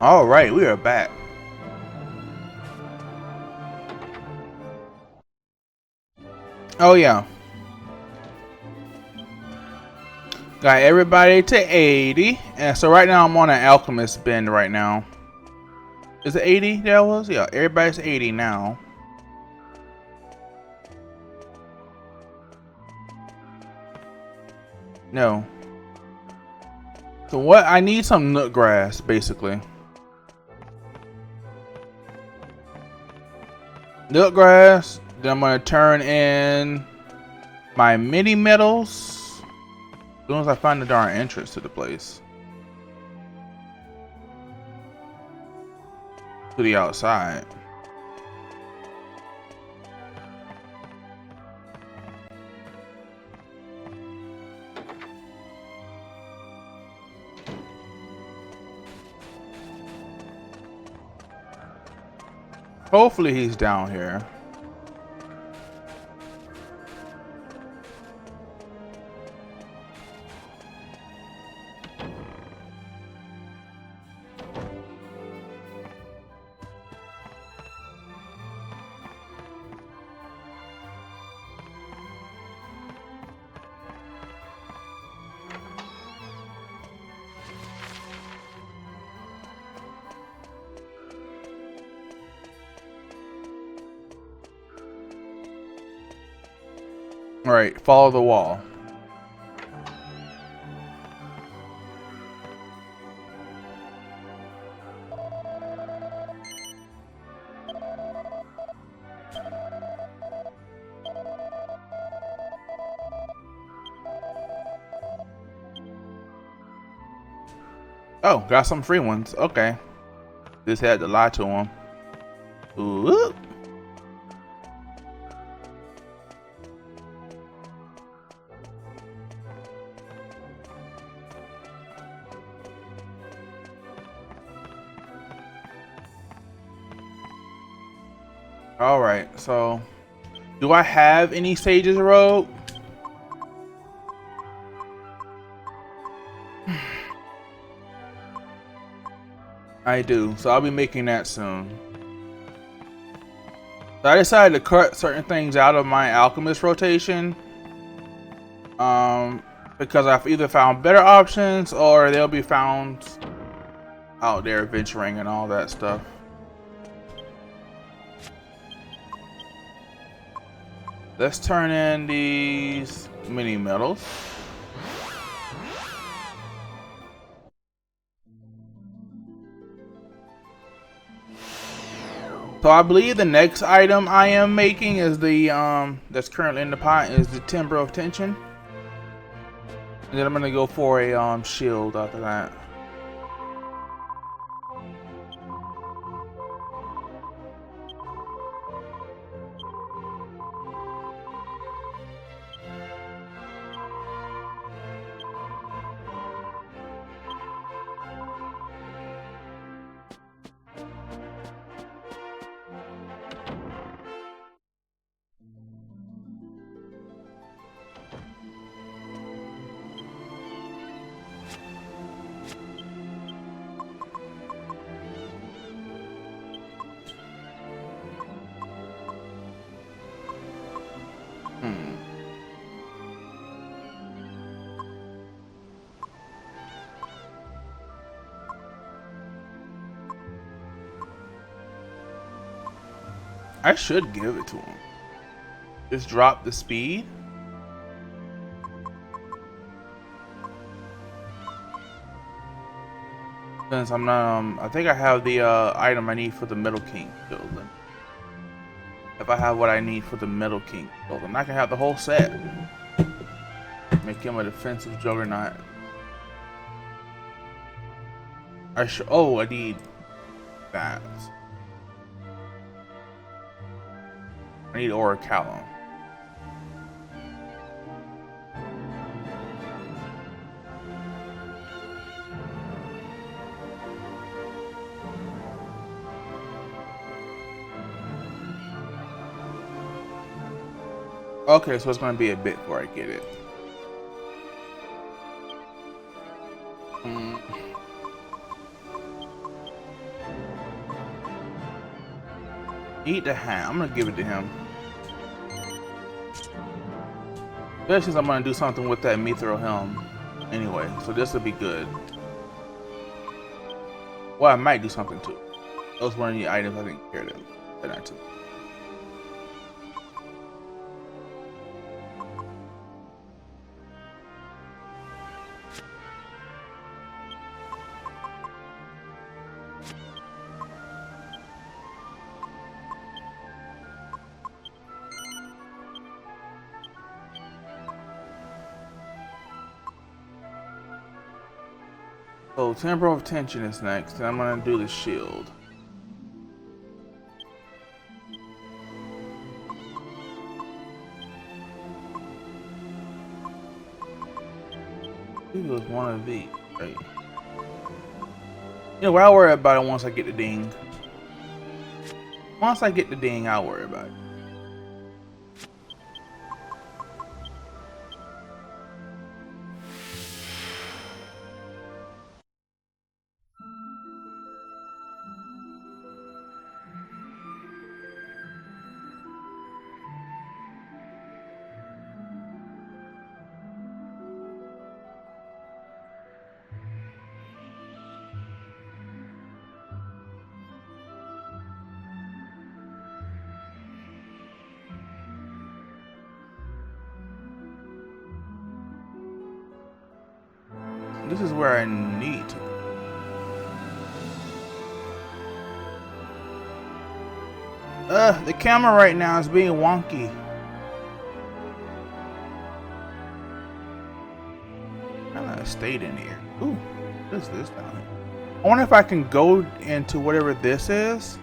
All right, we are back. Oh yeah, got everybody to 80, and so right now I'm on an alchemist bend right now. Is it 80? That was yeah. Everybody's 80 now. No. So what? I need some nut grass, basically. Nut grass. Then I'm gonna turn in my mini metals as soon as I find the darn entrance to the place. To the outside. Hopefully he's down here. All right, follow the wall. Oh, got some free ones. Okay. Just had to lie to him. Ooh. All right. So, do I have any sages road? I do. So I'll be making that soon. So I decided to cut certain things out of my alchemist rotation. Because I've either found better options or they'll be found out there venturing and all that stuff. Let's turn in these mini metals. So I believe the next item I am making is the that's currently in the pot is the Timber of Tension. And then I'm gonna go for a shield after that. I should give it to him. Just drop the speed. Since I'm not, I think I have the item I need for the Metal King building. If I have what I need for the Metal King building, I can have the whole set. Make him a defensive juggernaut. I should. Oh, I need that. I need Orichalum. Okay, so it's gonna be a bit before I get it. Eat the hat. I'm gonna give it to him. Especially since I'm gonna do something with that mithril helm. Anyway, so this will be good. Well, I might do something too. That was one of the items I didn't care that I took. So temporal of tension is next, and I'm gonna do the shield. I think it was one of these, right? You know, I'll worry about it once I get the ding. Once I get the ding, I'll worry about it. This is where I need to. The camera right now is being wonky. I'm gonna stay in here. Ooh, what is this down here? I wonder if I can go into whatever this is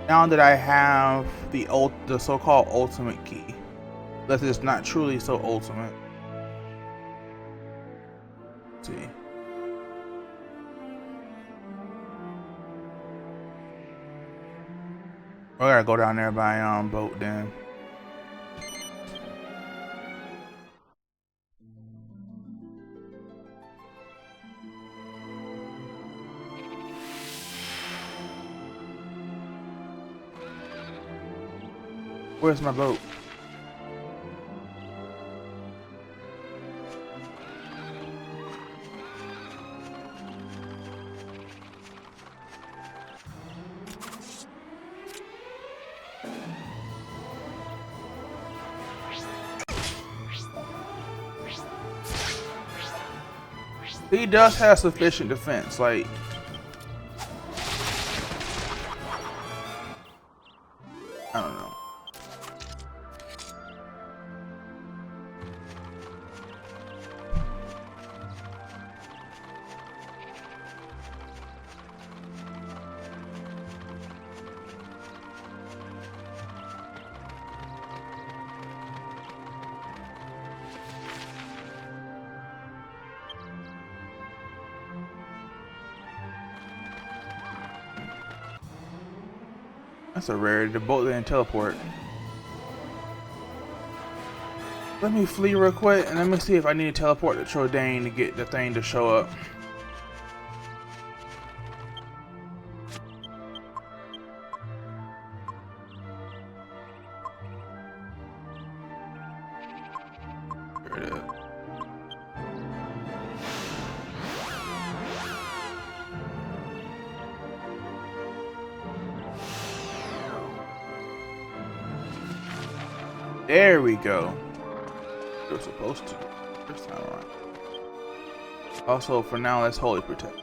now that I have the so-called ultimate key. Unless it's not truly so ultimate. Let's see. I gotta go down there by boat then. Where's my boat? He does have sufficient defense, like I don't know. That's a rarity. The boat didn't teleport. Let me flee real quick and let me see if I need to teleport to Trodain to get the thing to show up. Here it is. There we go. We're supposed to. First time around. Also, for now, let's holy protect.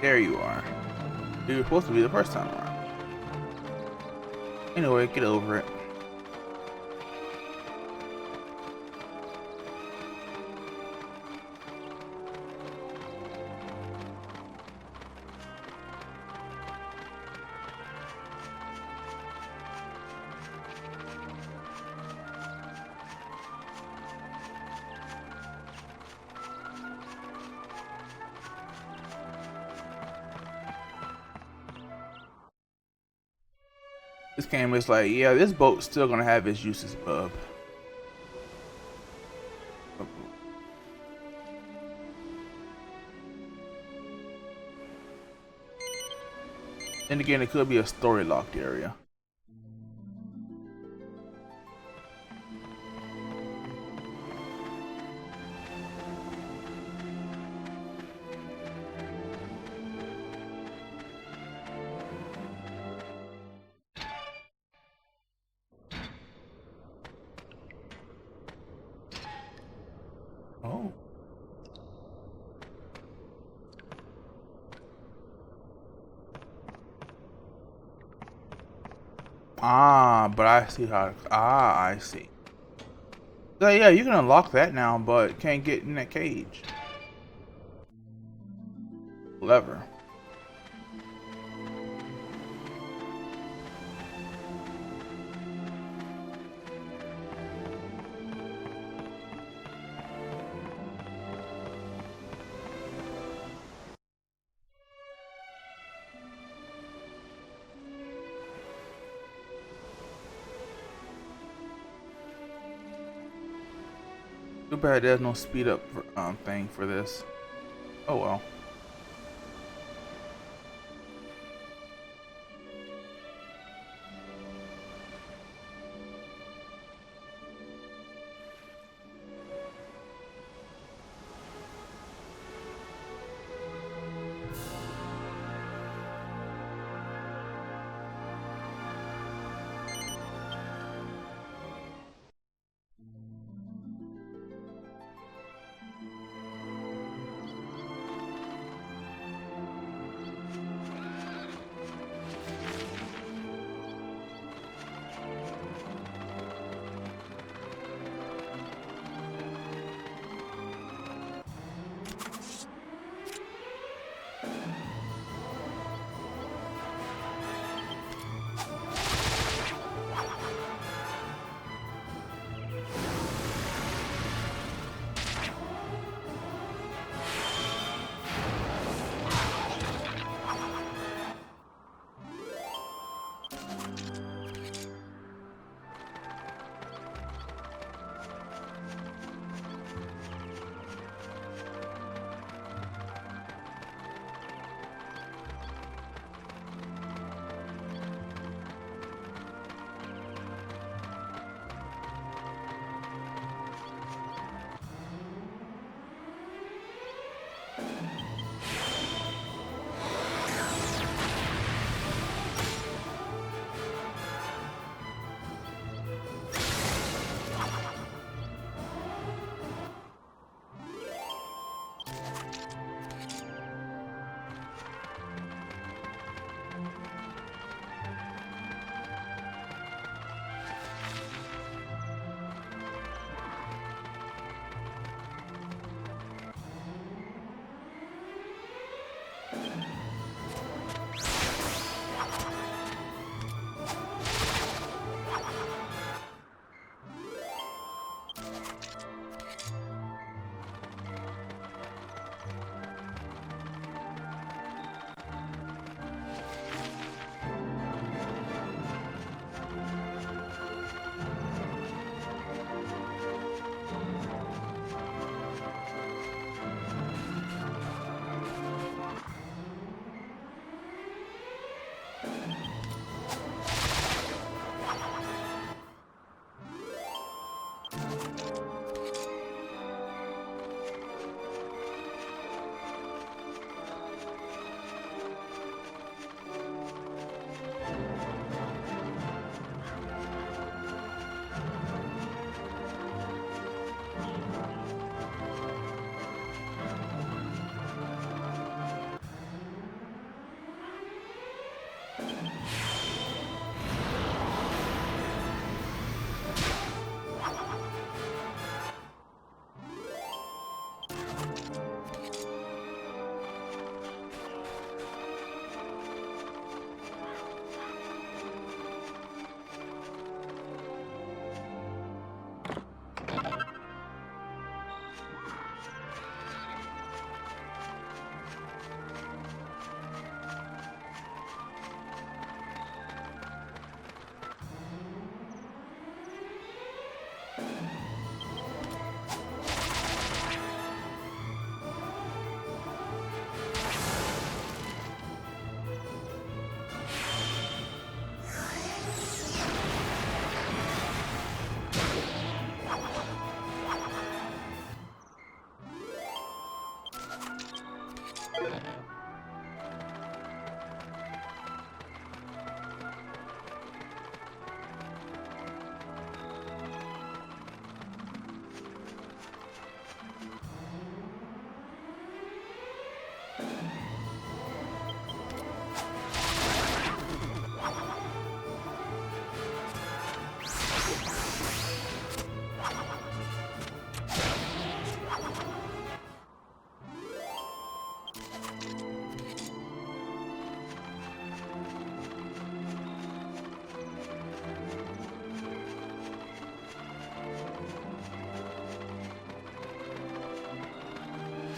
There you are. You were supposed to be the first time around. Anyway, get over it. This game is like, yeah, this boat's still gonna have its uses, bub. And again, it could be a story locked area. Oh. Ah, but I see how. Ah, I see. So yeah, you can unlock that now, but can't get in that cage. Lever. Too bad there's no speed up thing for this. Oh well.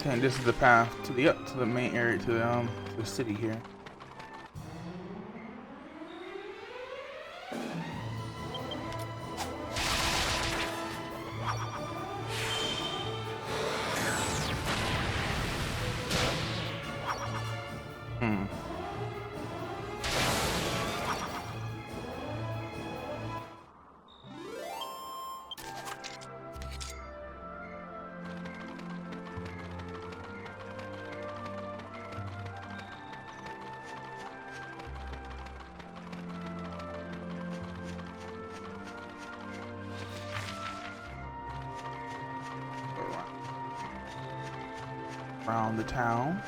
Okay, this is the path to the main area, to the city here. Around the town.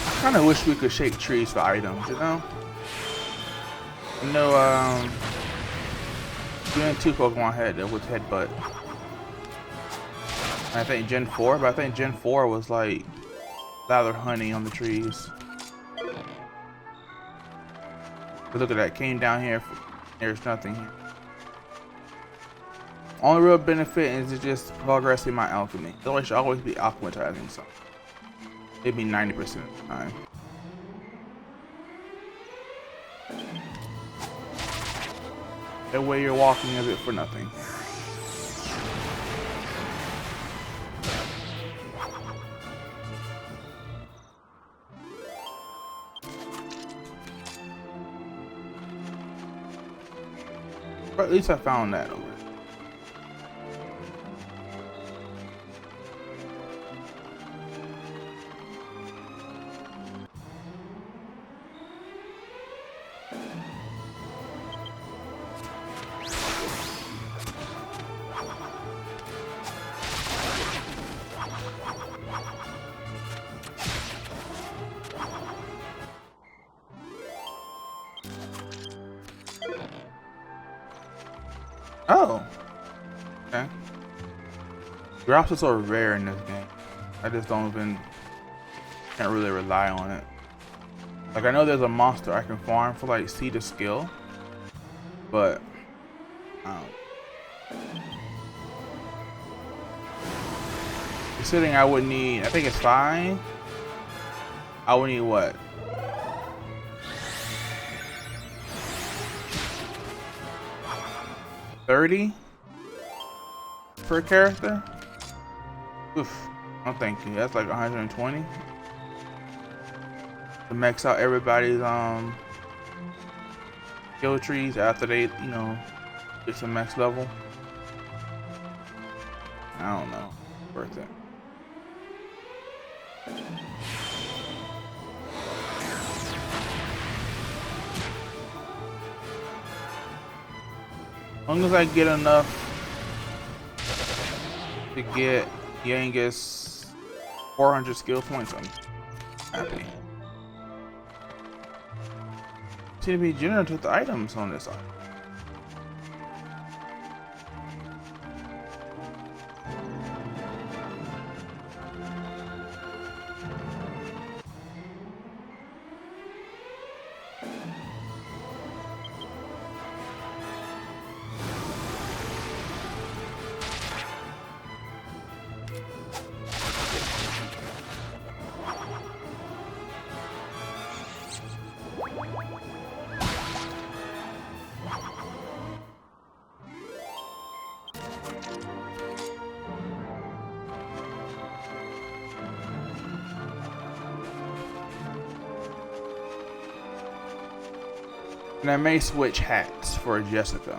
I kind of wish we could shape trees for items, you know? I know, Gen 2 Pokemon had it with Headbutt. I think Gen 4, but I think Gen 4 was like lather honey on the trees. But look at that, came down here, there's nothing here. Only real benefit is just progressing my alchemy. I should always be alchematizing something. Maybe 90% of the time. That way you're walking a bit for nothing. But at least I found that over. Oh, okay. Drops are so rare in this game. I just can't really rely on it. Like, I know there's a monster I can farm for like seed of skill, but considering I would need, I think it's 5. I would need what? 30 per character? Oof. No thank you. That's like 120 to max out everybody's skill trees after they, you know, get to max level. I don't know. Worth it. As long as I get enough to get Yangus 400 skill points, I'm happy. Seem to be generous with the items on this side. And I may switch hats for Jessica,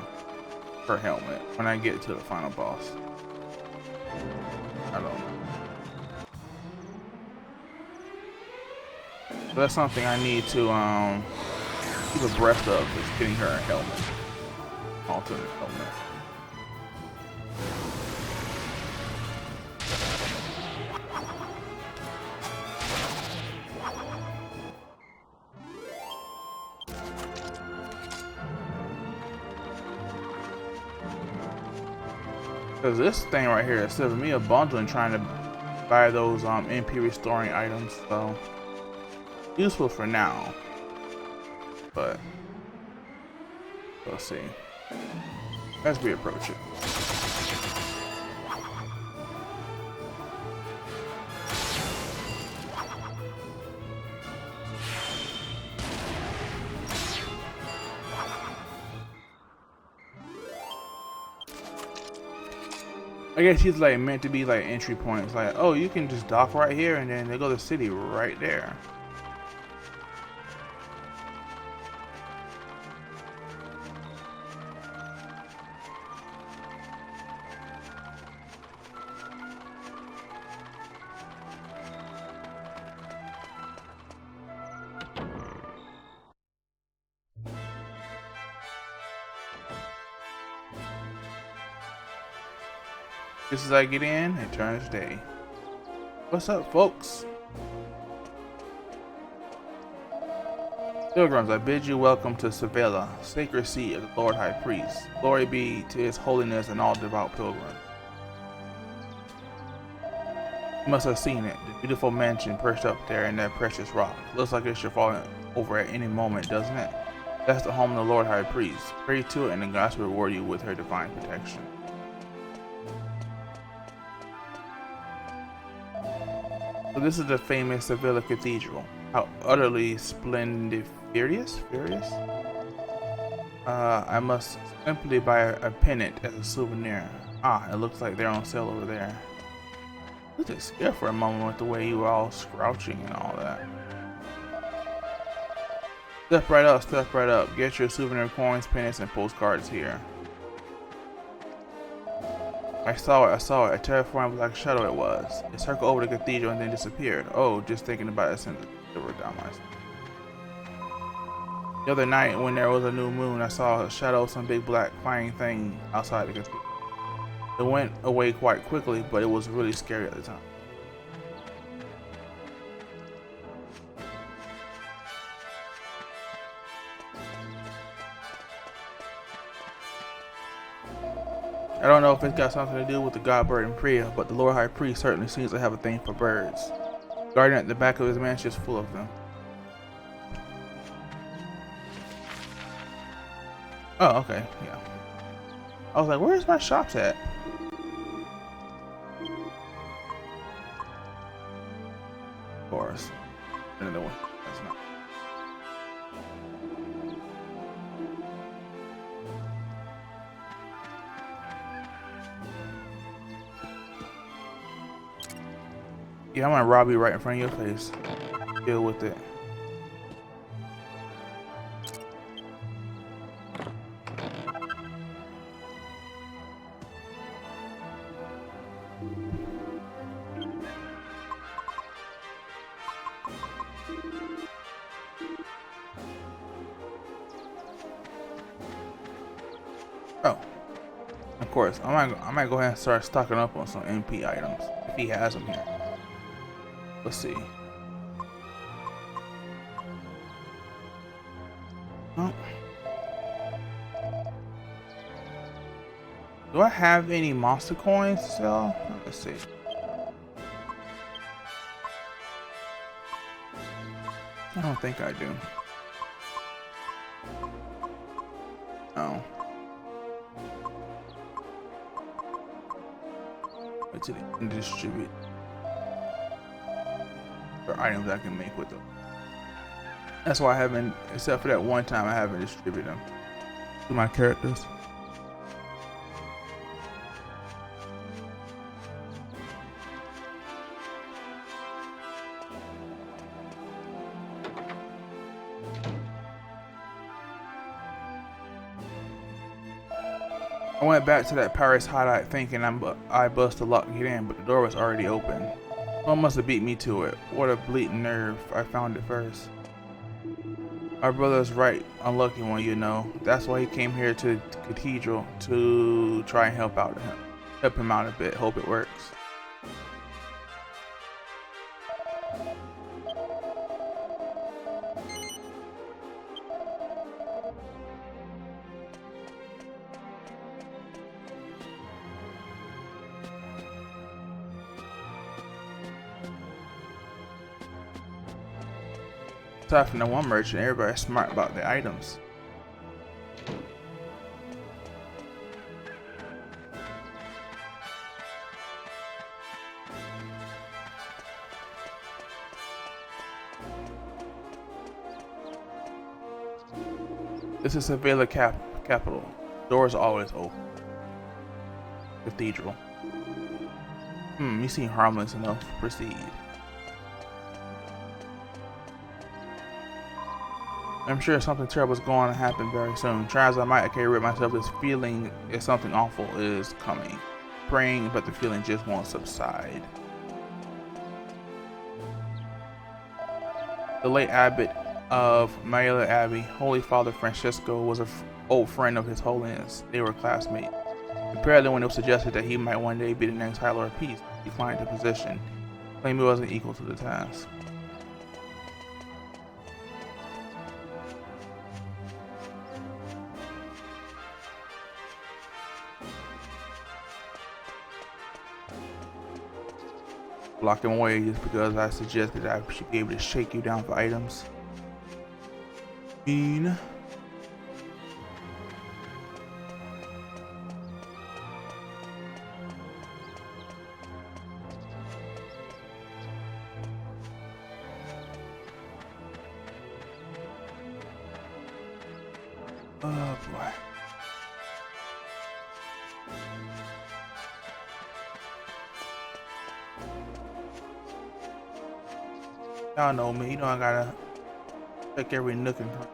her helmet, when I get to the final boss. I don't know. So that's something I need to keep abreast of, is getting her a helmet. Alternate helmet. Because this thing right here is saving me a bundle and trying to buy those MP restoring items, so useful for now. But we'll see as we approach it. I guess she's like meant to be like entry points, like, oh, you can just dock right here and then they go to the city right there. Just as I get in, it turns day. What's up, folks? Pilgrims, I bid you welcome to Sevilla, sacred seat of the Lord High Priest. Glory be to his holiness and all devout pilgrims. You must have seen it, the beautiful mansion perched up there in that precious rock. Looks like it should fall over at any moment, doesn't it? That's the home of the Lord High Priest. Pray to it and the gods will reward you with her divine protection. So this is the famous Sevilla Cathedral. How utterly splendiferous? I must simply buy a pennant as a souvenir. Ah, it looks like they're on sale over there. I was just scared for a moment with the way you were all scrouching and all that. Step right up, step right up. Get your souvenir coins, pennants, and postcards here. I saw it. A terrifying black shadow it was. It circled over the cathedral and then disappeared. Oh, just thinking about it sent the shiver down my spine. The other night, when there was a new moon, I saw a shadow of some big black flying thing outside the cathedral. It went away quite quickly, but it was really scary at the time. I don't know if it's got something to do with the god bird and Priya, but the Lord High Priest certainly seems to have a thing for birds. The garden at the back of his mansion is full of them. Oh, okay, yeah. I was like, where's my shops at? Of course. Another one. That's not. Yeah, I'm gonna rob you right in front of your face. Deal with it. Oh, of course. I might go ahead and start stocking up on some MP items if he has them here. Let's see. Oh. Do I have any monster coins to sell? Let's see. I don't think I do. Oh. Wait till they distribute for items I can make with them. That's why I haven't, except for that one time, I haven't distributed them to my characters. I went back to that Paris hideout thinking I bust the lock to get in, but the door was already open. Someone must have beat me to it. What a bleeding nerve. I found it first. My brother's right, unlucky one, you know. That's why he came here to the cathedral to try and help him out a bit. Hope it works. Aside from the one merchant, everybody's smart about the items. This is Sevilla capital. Doors always open. Cathedral. You seem harmless enough. Proceed. I'm sure something terrible is going to happen very soon. Try as I might, I can't rid myself of this feeling that something awful is coming. Praying, but the feeling just won't subside. The late abbot of Maila Abbey, Holy Father Francisco, was an old friend of His Holiness. They were classmates. Apparently, when it was suggested that he might one day be the next High Lord of Peace, he declined the position, claiming he wasn't equal to the task. Lock him away just because I suggested I should be able to shake you down for items. Mean. Oh boy. Y'all know me, you know I gotta check every nook and cranny.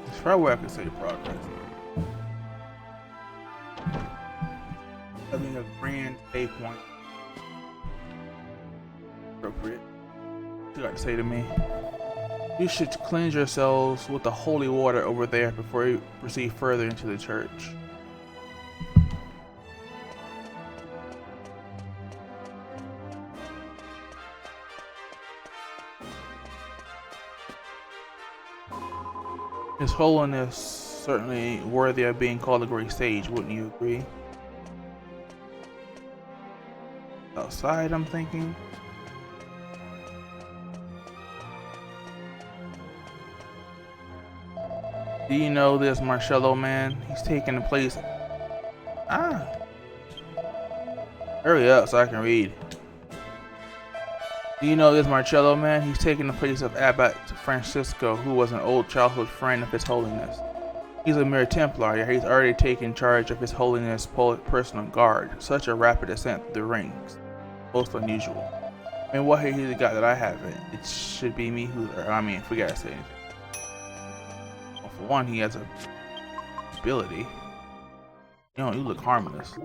There's probably where I could say progress. Having a grand save point. Appropriate. What you got to say to me? You should cleanse yourselves with the holy water over there before you proceed further into the church. His Holiness certainly worthy of being called a great sage, wouldn't you agree? Outside, I'm thinking. Do you know this Marcello man? He's taking the place. Hurry up so I can read. Do you know this Marcello man? He's taking the place of Abbot Francisco, who was an old childhood friend of His Holiness. He's a mere Templar, yet he's already taken charge of His Holiness' personal guard. Such a rapid ascent through the ranks. Most unusual. I mean, what he's the guy that I haven't? It should be me who, if we gotta say anything. Well, for one, he has a ability. You look harmless.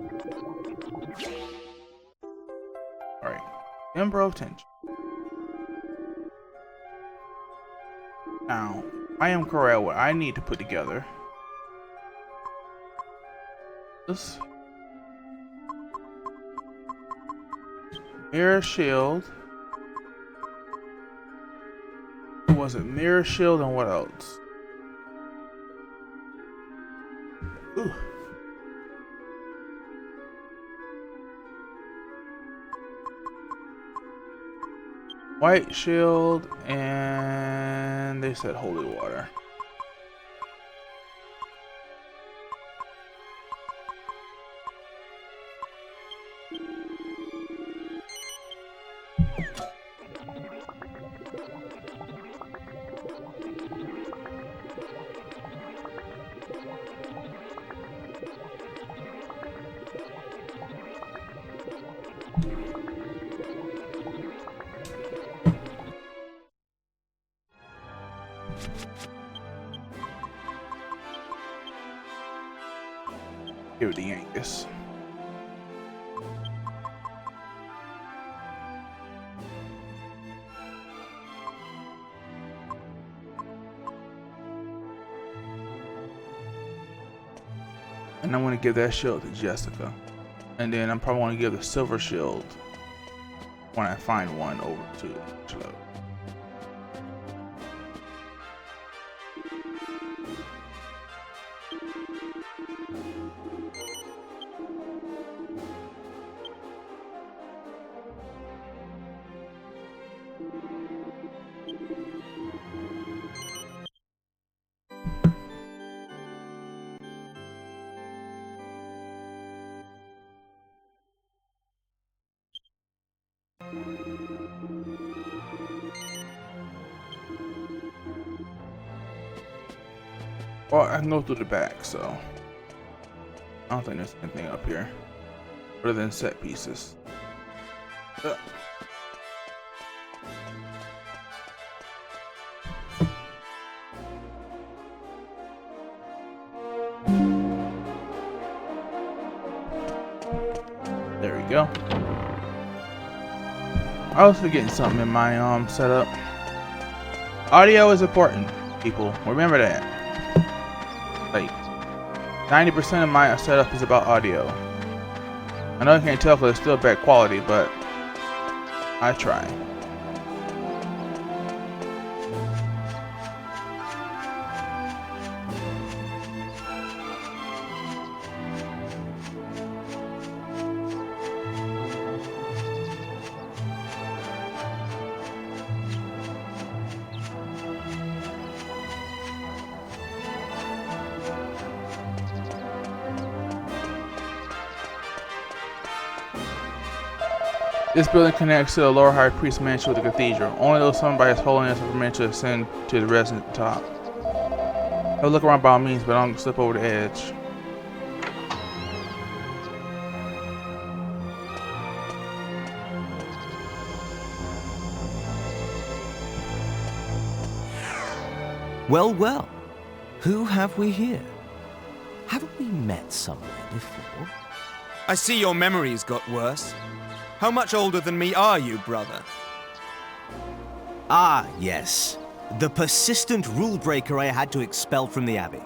Alright. Umitencho. Now, I am correct what I need to put together. This mirror shield. What was it? Mirror shield and what else? Ooh. White shield, and they said holy water. Give it the Yankees. And I'm going to give that shield to Jessica. And then I'm probably going to give the silver shield when I find one over to Angelo. Well, I can go through the back, so I don't think there's anything up here other than set pieces. There we go. I was forgetting something in my setup. Audio is important, people. Remember that. Like 90% of my setup is about audio. I know I can't tell because it's still bad quality, but I try. This building connects to the lower high priest mansion with the cathedral. Only those summoned by His Holiness are permitted to ascend to the residence at the top. Have a look around by all means, but don't slip over the edge. Well, well. Who have we here? Haven't we met somewhere before? I see your memory's got worse. How much older than me are you, brother? Ah, yes. The persistent rule breaker I had to expel from the Abbey.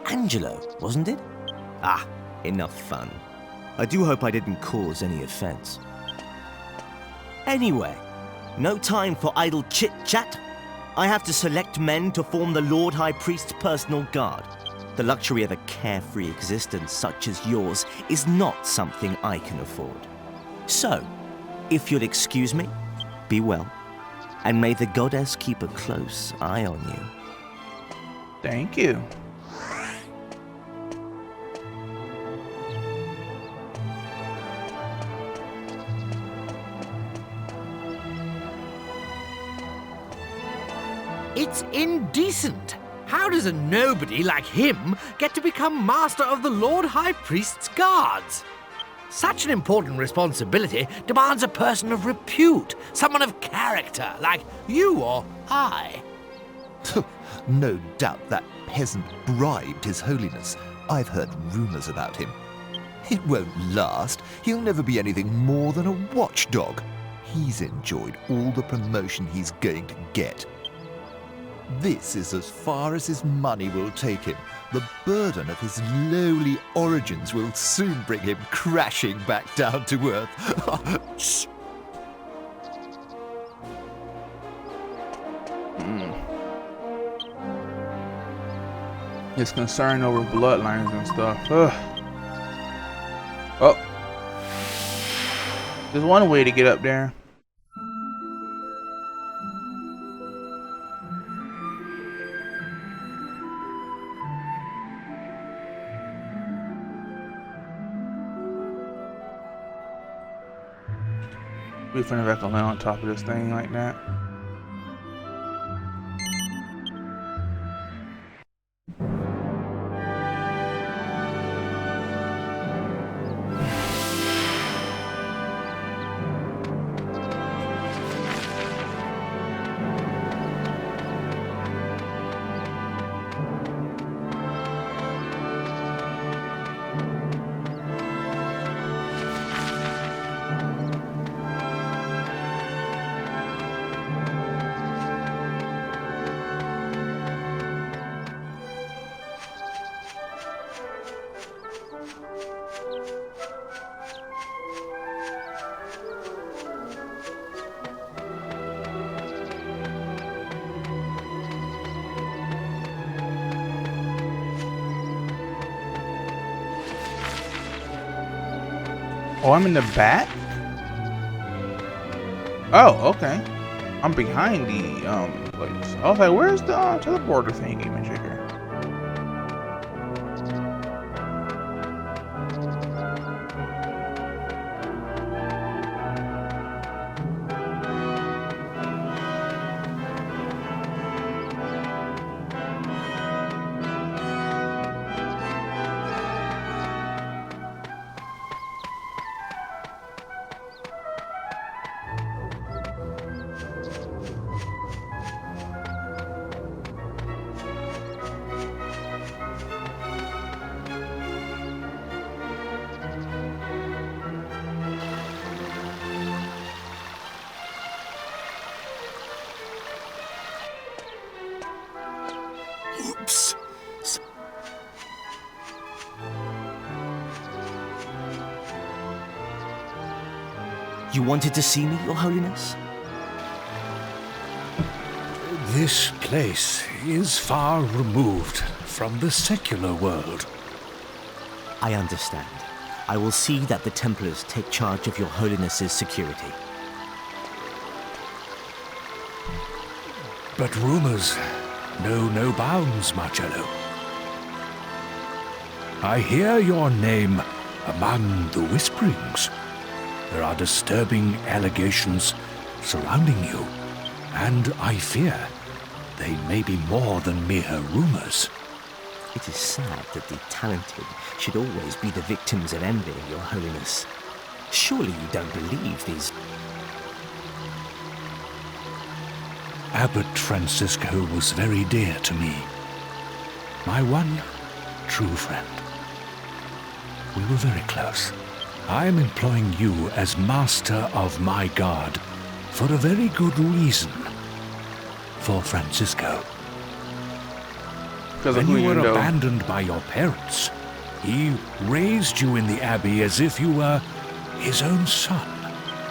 Angelo, wasn't it? Ah, enough fun. I do hope I didn't cause any offense. Anyway, no time for idle chit-chat. I have to select men to form the Lord High Priest's personal guard. The luxury of a carefree existence such as yours is not something I can afford. So, if you'll excuse me, be well, and may the goddess keep a close eye on you. Thank you. It's indecent. How does a nobody like him get to become master of the Lord High Priest's guards? Such an important responsibility demands a person of repute, someone of character, like you or I. No doubt that peasant bribed His Holiness. I've heard rumors about him. It won't last. He'll never be anything more than a watchdog. He's enjoyed all the promotion he's going to get. This is as far as his money will take him. The burden of his lowly origins will soon bring him crashing back down to earth. His concern over bloodlines and stuff. Ugh. Oh. There's one way to get up there. We finna back land on top of this thing like that. Oh, I'm in the back? Oh, okay. I'm behind the place. I was like, where's the teleporter thing even trigger? Oops. You wanted to see me, Your Holiness? This place is far removed from the secular world. I understand. I will see that the Templars take charge of Your Holiness's security. But rumors know no bounds, Marcello. I hear your name among the whisperings. There are disturbing allegations surrounding you, and I fear they may be more than mere rumors. It is sad that the talented should always be the victims of envy, Your Holiness. Surely you don't believe these... Abbot Francisco was very dear to me. My one true friend. We were very close. I am employing you as master of my guard for a very good reason. For Francisco. When you were abandoned by your parents, he raised you in the abbey as if you were his own son.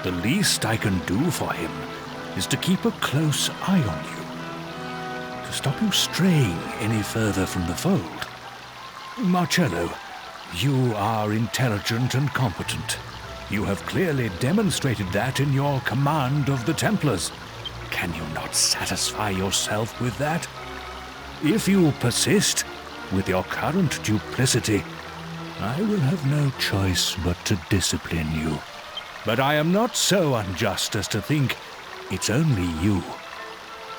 The least I can do for him is to keep a close eye on you, to stop you straying any further from the fold. Marcello, you are intelligent and competent. You have clearly demonstrated that in your command of the Templars. Can you not satisfy yourself with that? If you persist with your current duplicity, I will have no choice but to discipline you. But I am not so unjust as to think it's only you.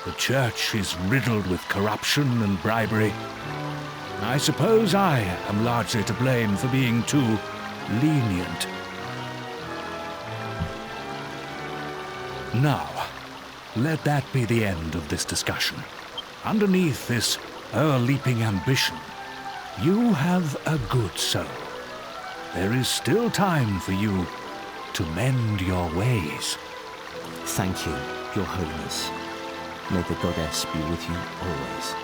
The church is riddled with corruption and bribery. I suppose I am largely to blame for being too lenient. Now, let that be the end of this discussion. Underneath this ear-leaping ambition, you have a good soul. There is still time for you to mend your ways. Thank you, Your Holiness. May the goddess be with you always.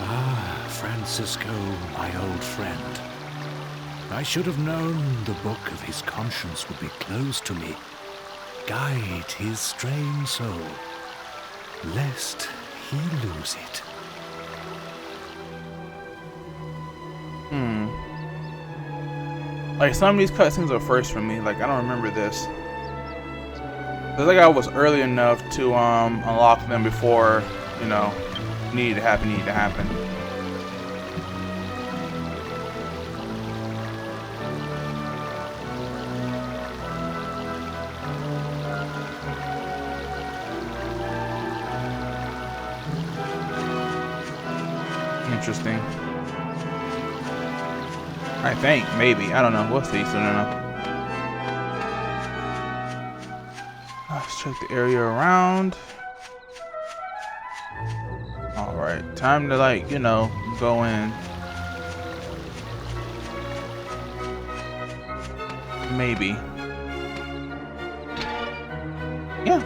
Ah, Francisco, my old friend. I should have known the book of his conscience would be closed to me. Guide his strange soul, lest he lose it. Like, some of these cutscenes are first for me. Like, I don't remember this. It's like I was early enough to unlock them before, you know, needed to happen. Interesting. I think, maybe. I don't know. We'll see soon enough. Let's check the area around. Alright. Time to, like, you know, go in. Maybe. Yeah.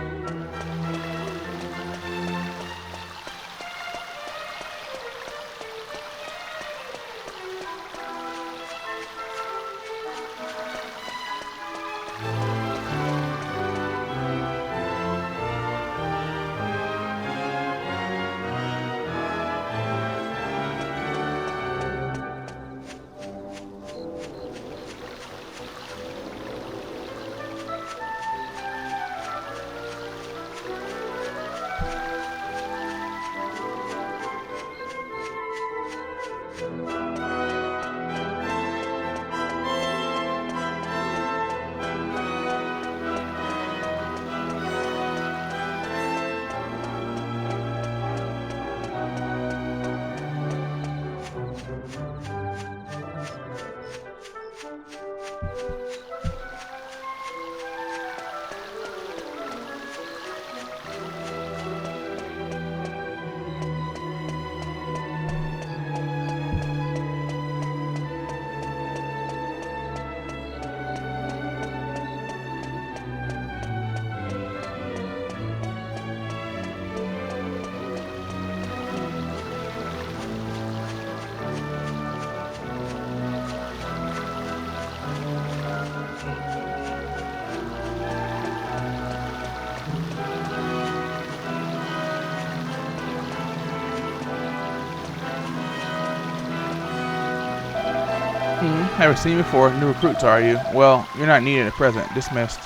Never seen you before. New recruits, are you? Well, you're not needed at present. Dismissed.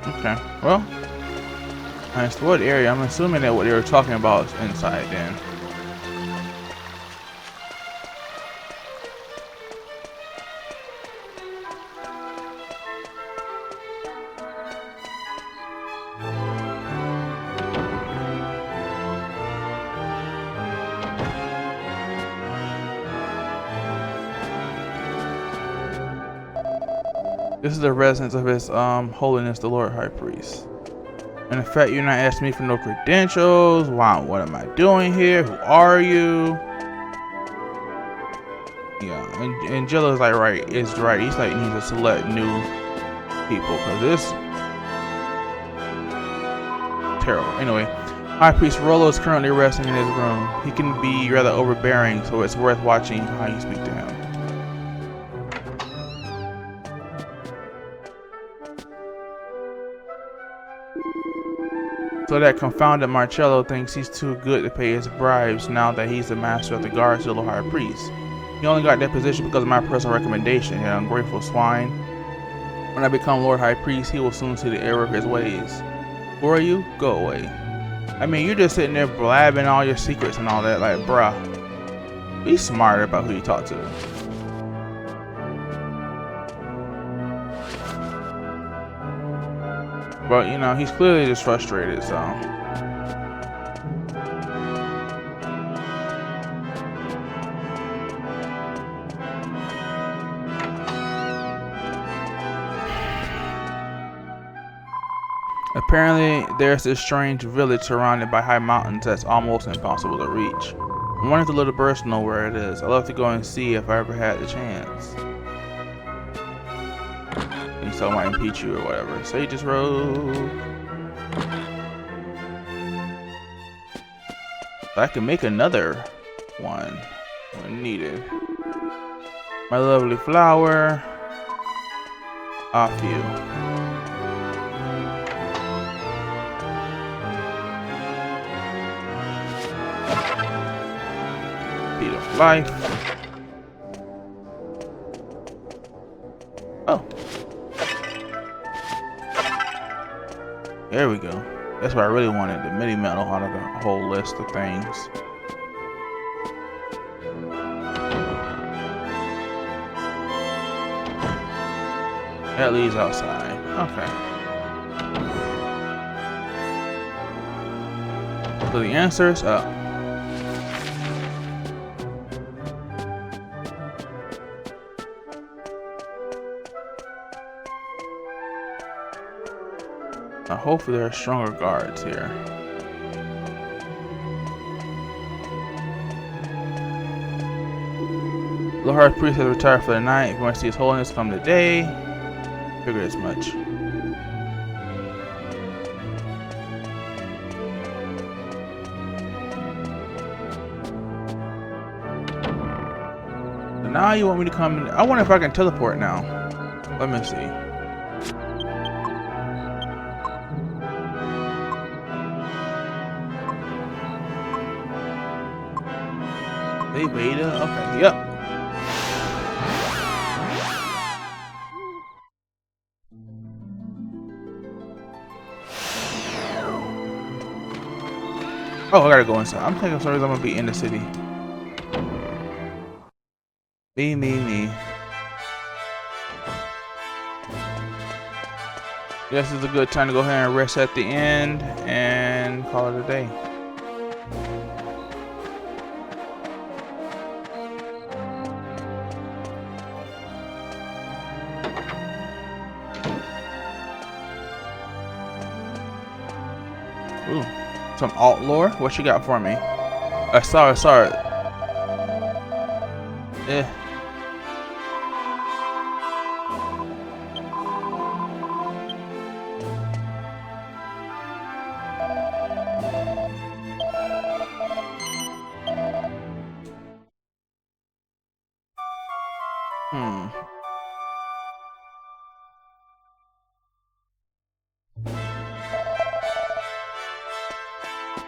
Okay. Well, nice. What area? I'm assuming that what they were talking about is inside then. This is the residence of His Holiness the Lord High Priest. In effect, you're not asking me for no credentials. Wow, what am I doing here? Who are you? Yeah, and Jilla's like is right. He's like needs to select new people because this terrible. Anyway, High Priest Rollo is currently resting in his room. He can be rather overbearing, so it's worth watching how you speak to him. So that confounded Marcello thinks he's too good to pay his bribes now that he's the master of the guards to the High Priest. He only got that position because of my personal recommendation, you ungrateful swine. When I become Lord High Priest, he will soon see the error of his ways. Who are you? Go away. I mean, you're just sitting there blabbing all your secrets and all that. Like, bruh, be smarter about who you talk to. But, you know, he's clearly just frustrated, so. Apparently, there's this strange village surrounded by high mountains that's almost impossible to reach. I wonder if the little birds know where it is. I'd love to go and see if I ever had the chance. He's talking about impeach you or whatever. Sage's Road. I can make another one when needed. My lovely flower. Off you. Beat of life. Oh. There we go. That's what I really wanted, the mini medal out of the whole list of things. That leads outside. Okay. So the answer is up. Now hopefully there are stronger guards here. The Lord Priest has retired for the night. If you want to see His Holiness come today, figured as much. So now you want me to come in. I wonder if I can teleport now. Let me see. Hey, beta. Okay, yep. Oh, I gotta go inside. I'm thinking sorry, I'm gonna be in the city. Me. This is a good time to go ahead and rest at the end and call it a day. Ooh, some alt lore? What you got for me? Sorry. Eh.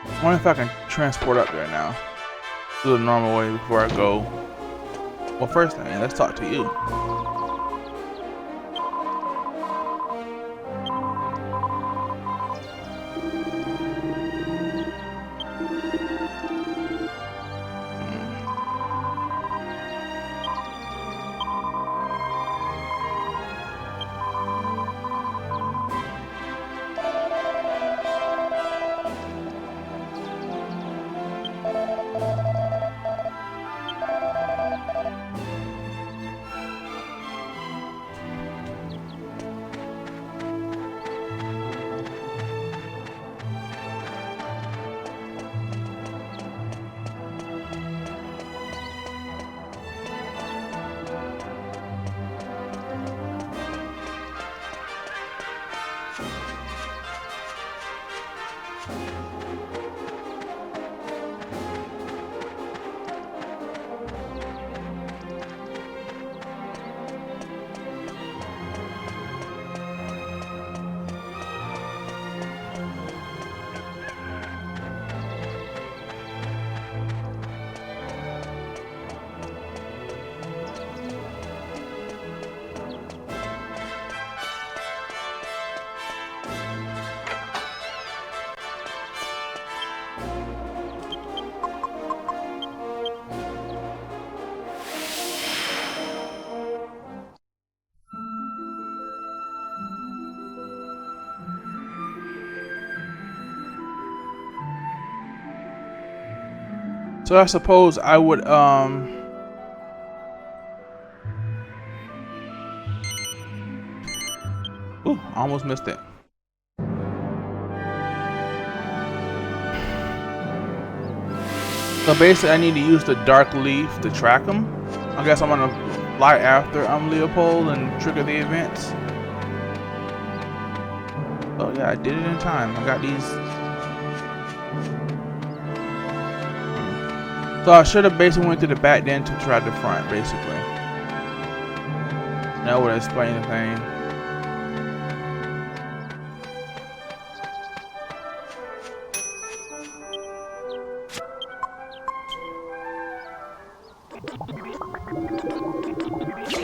I wonder if I can transport up there now. Do the normal way before I go. Well, first thing, let's talk to you. So I suppose I would ooh, almost missed it. So basically I need to use the dark leaf to track him. I guess I'm gonna fly after Leopold and trigger the events. Oh yeah, I did it in time. I got these. So I should have basically went to the back then to try the front, basically. That would explain the thing.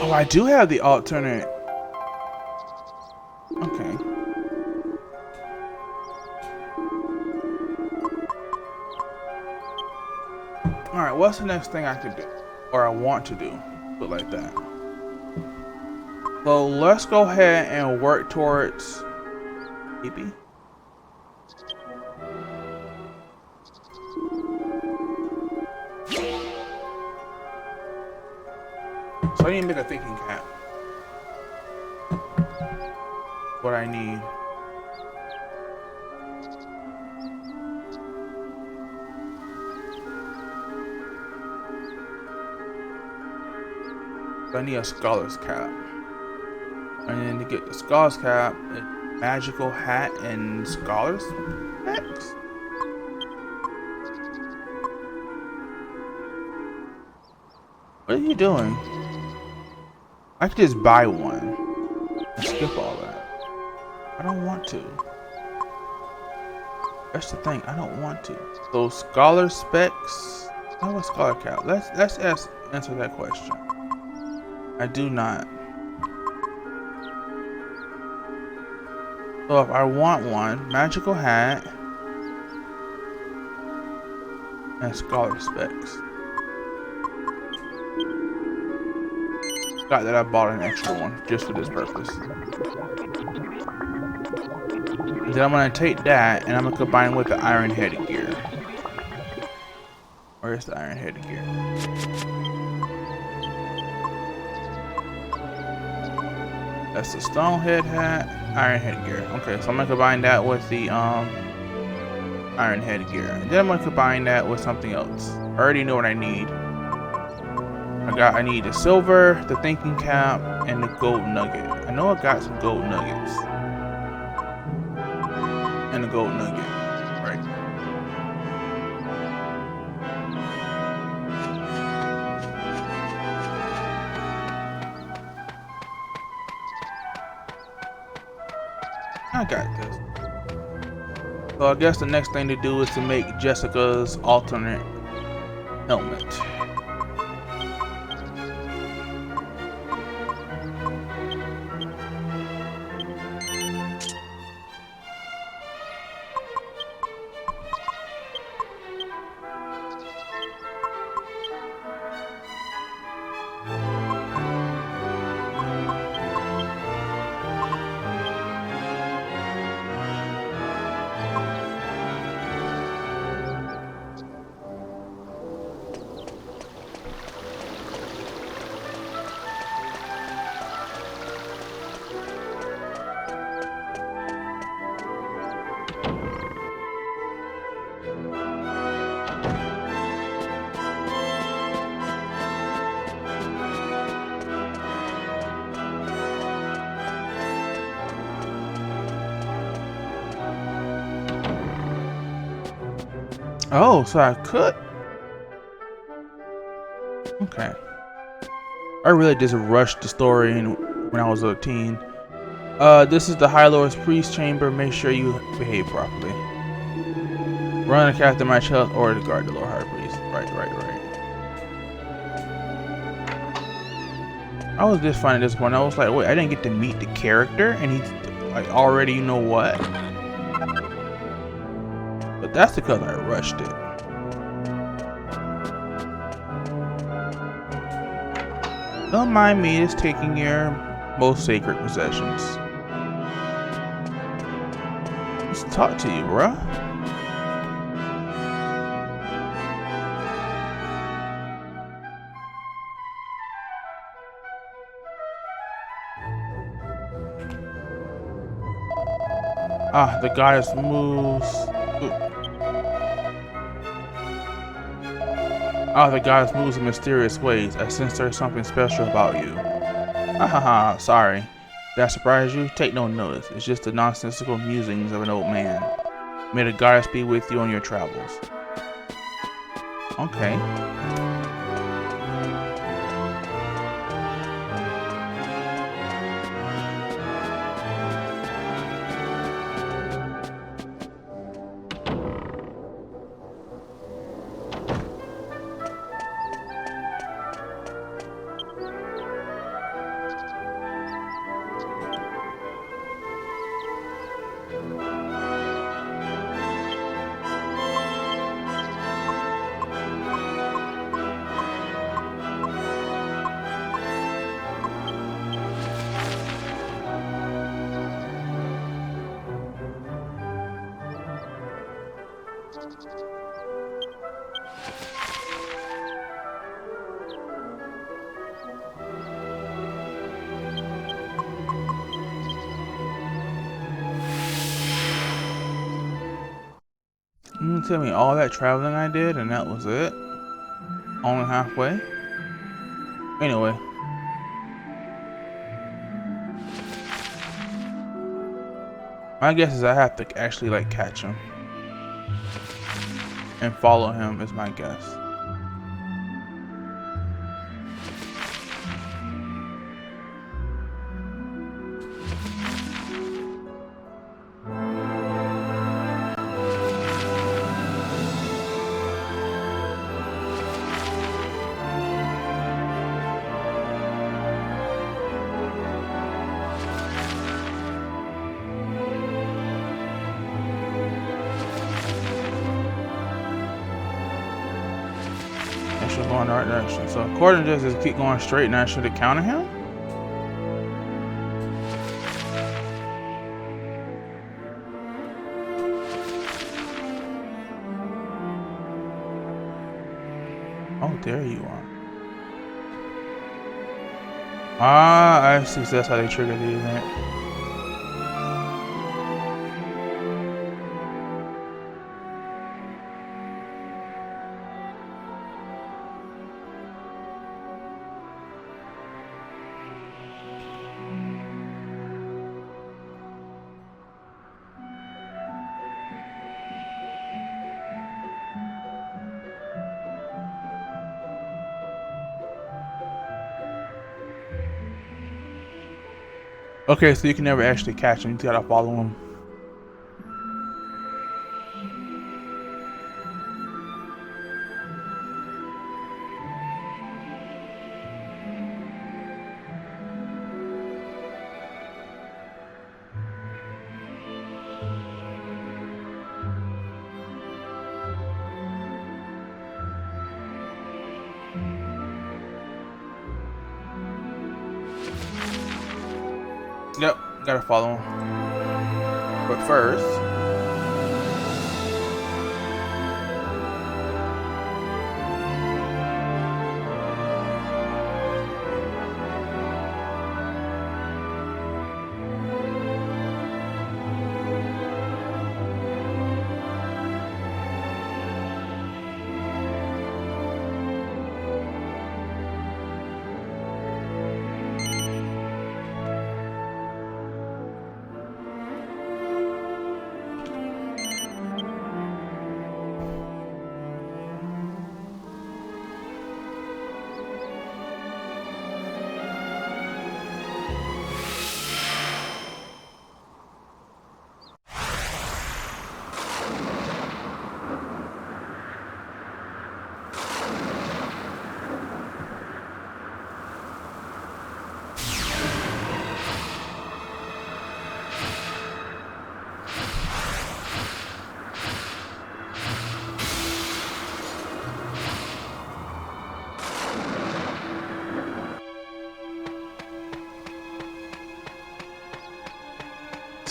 Oh, I do have the alternate. Okay. Alright, what's the next thing I could do? Or I want to do? Put like that. So let's go ahead and work towards maybe. So I need to make a thinking cap. What I need. So I need a scholar's cap. And then to get the scholar's cap, a magical hat and scholar's specs. What are you doing? I could just buy one and skip all that. I don't want to. That's the thing. I don't want to. So scholar specs. I have a scholar cap. Let's answer that question. I do not. So if I want one, magical hat and scholar specs. Got that I bought an extra one just for this purpose. And then I'm gonna take that and I'm gonna combine it with the iron headgear. Where's the iron headgear? That's the stone head hat, iron headgear. Okay, so I'm gonna combine that with the iron headgear. And then I'm gonna combine that with something else. I already know what I need. I need the silver, the thinking cap, and the gold nugget. I know I got some gold nuggets. And the gold nugget, right. I got this. So I guess the next thing to do is to make Jessica's alternate helmet. Oh, so I could. Okay. I really just rushed the story when I was a teen. This is the High Lord's Priest Chamber. Make sure you behave properly. Run a captain my child or to guard the Lord High Priest. Right. I was just finding this one. I was like, wait, I didn't get to meet the character, and he's like already, you know what? But that's because I rushed it. Don't mind me just taking your most sacred possessions. Let's talk to you, bruh. Ah, the goddess moves. Ooh. Ah, the goddess moves in mysterious ways. I sense there's something special about you. Ahaha, sorry. Did I surprise you? Take no notice. It's just the nonsensical musings of an old man. May the goddess be with you on your travels. Okay. You tell me all that traveling I did and that was it? Only halfway? Anyway. My guess is I have to actually like catch him. And follow him is my guess. Should go in the right direction. So according to this, just keep going straight and I should encounter him? Oh, there you are. Ah, I see. So that's how they trigger the event. Okay, so you can never actually catch him. You gotta follow him. Yep, gotta follow him. But first,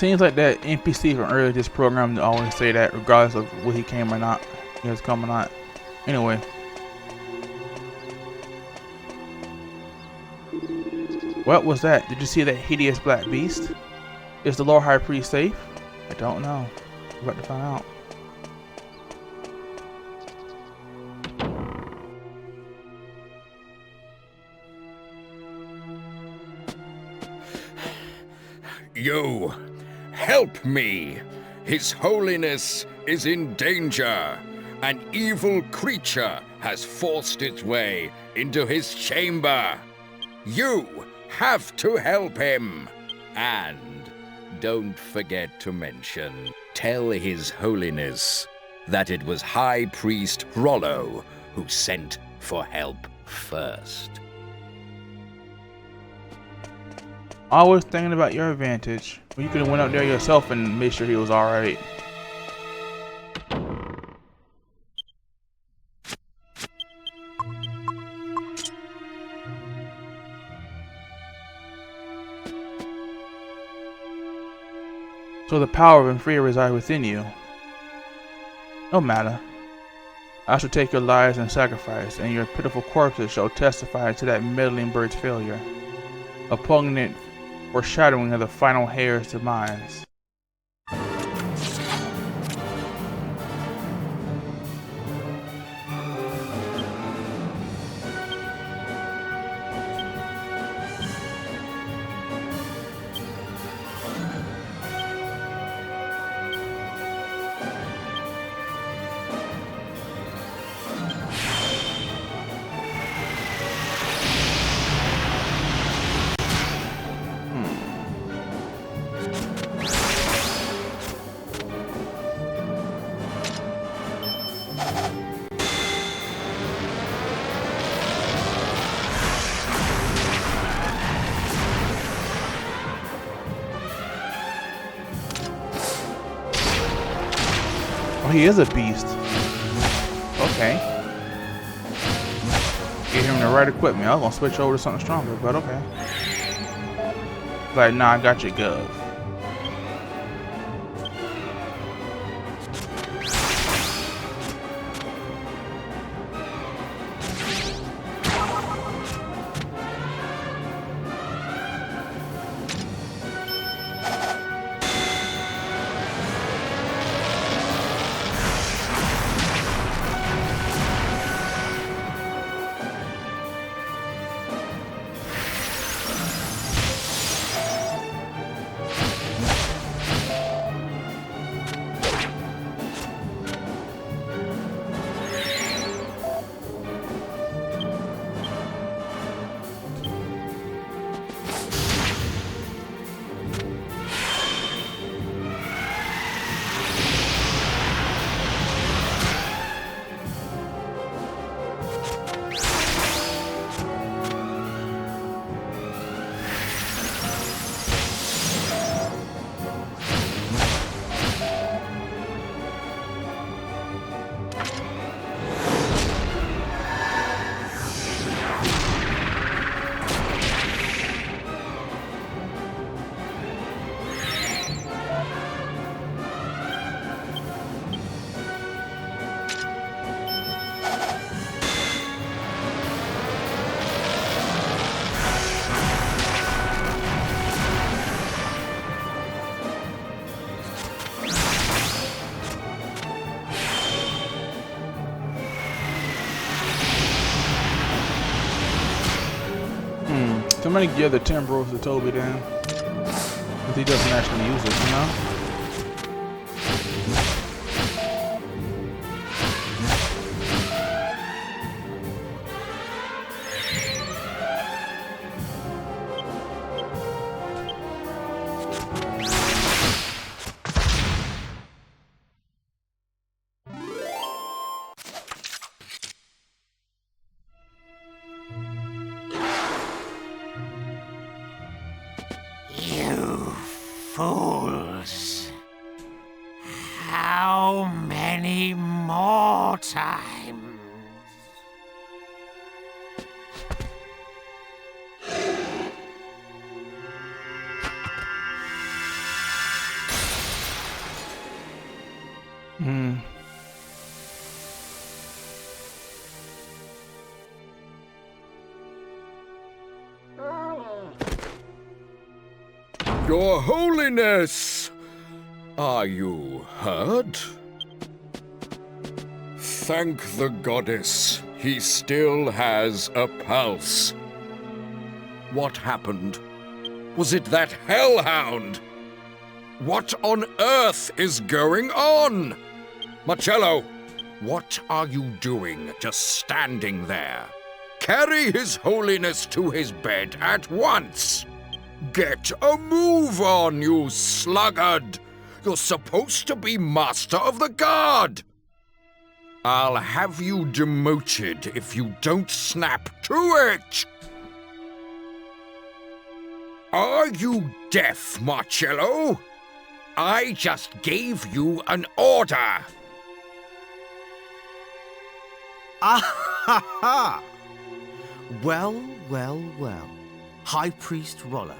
seems like that NPC from earlier this program to always say that regardless of where he came or not. He has come or not. Anyway. What was that? Did you see that hideous black beast? Is the Lord High Priest safe? I don't know. We're about to find out. You, help me! His Holiness is in danger. An evil creature has forced its way into his chamber. You have to help him. And don't forget to mention, tell His Holiness that it was High Priest Rollo who sent for help first. Always thinking about your advantage. Well, you could have went up there yourself and made sure he was alright. So the power of Infria resides within you. No matter. I shall take your lives and sacrifice, and your pitiful corpses shall testify to that meddling bird's failure. A poignant foreshadowing of the final heir's demise. Oh, he is a beast. Okay. Get him the right equipment. I was gonna switch over to something stronger, but okay. Like, nah, I got you, Gov. Somebody give the Timbrels to Toby then. If he doesn't actually use it, you know? You fools. How many more times? Your Holiness! Are you hurt? Thank the goddess, he still has a pulse. What happened? Was it that hellhound? What on earth is going on? Marcello, what are you doing just standing there? Carry His Holiness to his bed at once. Get a move on, you sluggard. You're supposed to be Master of the Guard. I'll have you demoted if you don't snap to it. Are you deaf, Marcello? I just gave you an order. Ah ha ha! Well, well, well. High Priest Rollo,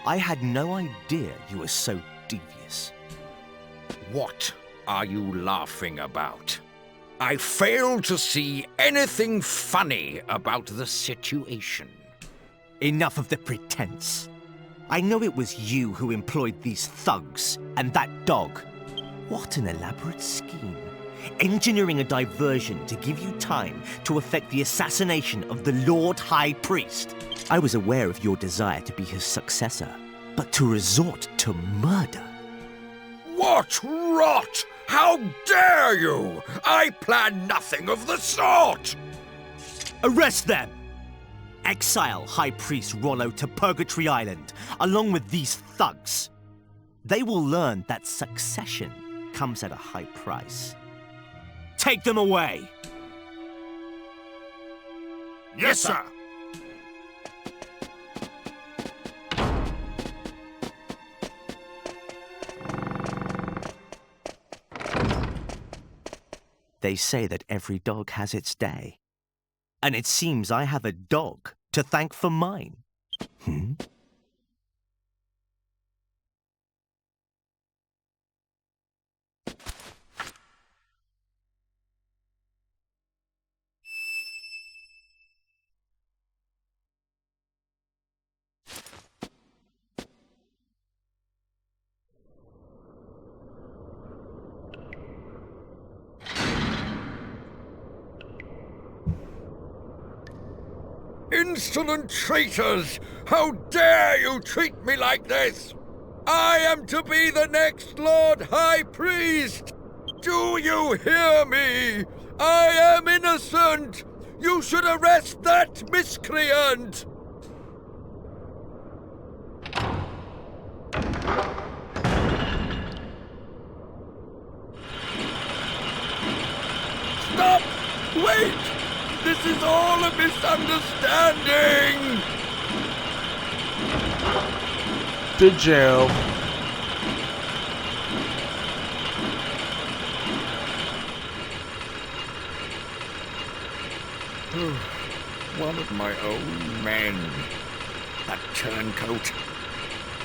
I had no idea you were so devious. What are you laughing about? I fail to see anything funny about the situation. Enough of the pretense. I know it was you who employed these thugs and that dog. What an elaborate scheme. Engineering a diversion to give you time to effect the assassination of the Lord High Priest. I was aware of your desire to be his successor, but to resort to murder. What rot! How dare you! I plan nothing of the sort! Arrest them! Exile High Priest Rollo to Purgatory Island, along with these thugs. They will learn that succession comes at a high price. Take them away! Yes, sir! They say that every dog has its day. And it seems I have a dog to thank for mine. Insolent traitors! How dare you treat me like this? I am to be the next Lord High Priest! Do you hear me? I am innocent! You should arrest that miscreant! Stop! Wait! This is all a misunderstanding! To jail. One of my own men. That turncoat.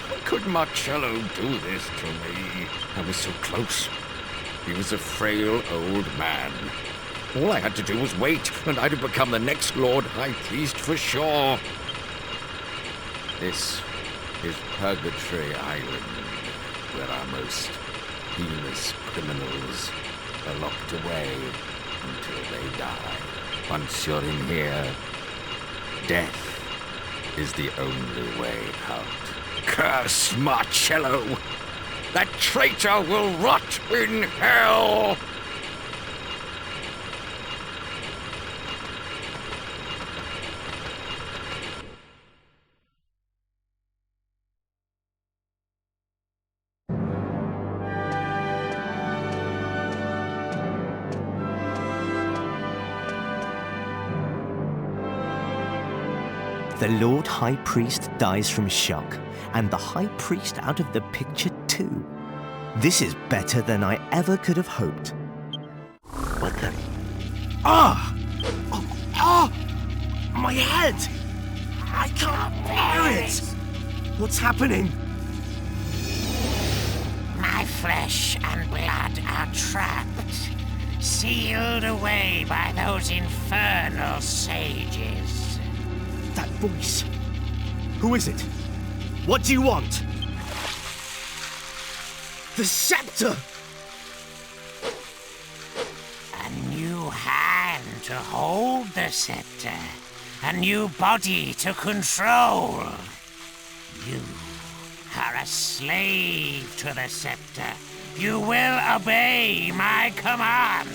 How could Marcello do this to me? I was so close. He was a frail old man. All I had to do was wait, and I'd have become the next Lord High Priest for sure. This is Purgatory Island, where our most heinous criminals are locked away until they die. Once you're in here, death is the only way out. Curse Marcello! That traitor will rot in hell! The Lord High Priest dies from shock, and the High Priest out of the picture too. This is better than I ever could have hoped. What the... Ah! Oh, ah! My head! I can't bear it! What's happening? My flesh and blood are trapped, sealed away by those infernal sages. That voice. Who is it? What do you want? The scepter! A new hand to hold the scepter. A new body to control. You are a slave to the scepter. You will obey my command.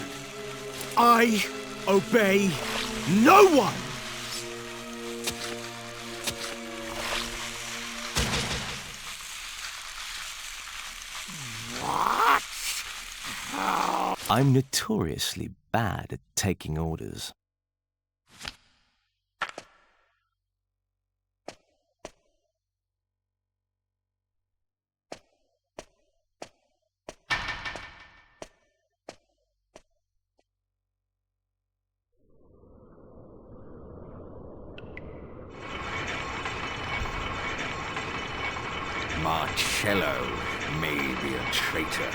I obey no one! What? I'm notoriously bad at taking orders. Marcello may be a traitor,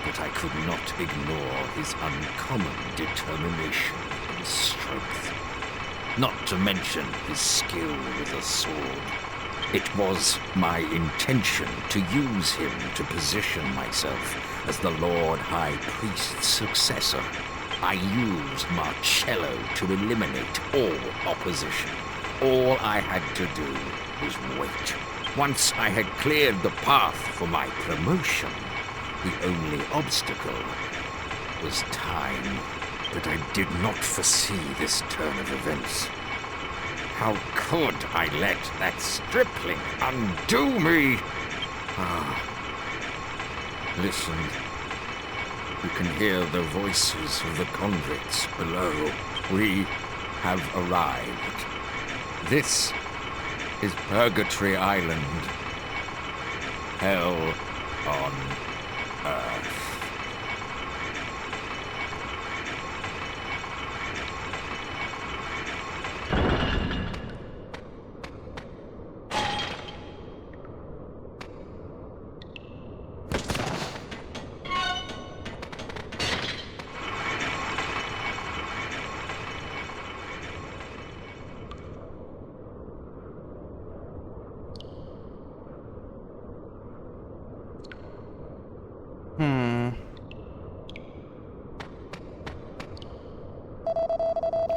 but I could not ignore his uncommon determination and strength. Not to mention his skill with a sword. It was my intention to use him to position myself as the Lord High Priest's successor. I used Marcello to eliminate all opposition. All I had to do was wait. Once I had cleared the path for my promotion, the only obstacle was time. But I did not foresee this turn of events. How could I let that stripling undo me? Listen. You can hear the voices of the convicts below. We have arrived. This is Purgatory Island. Hell on Earth.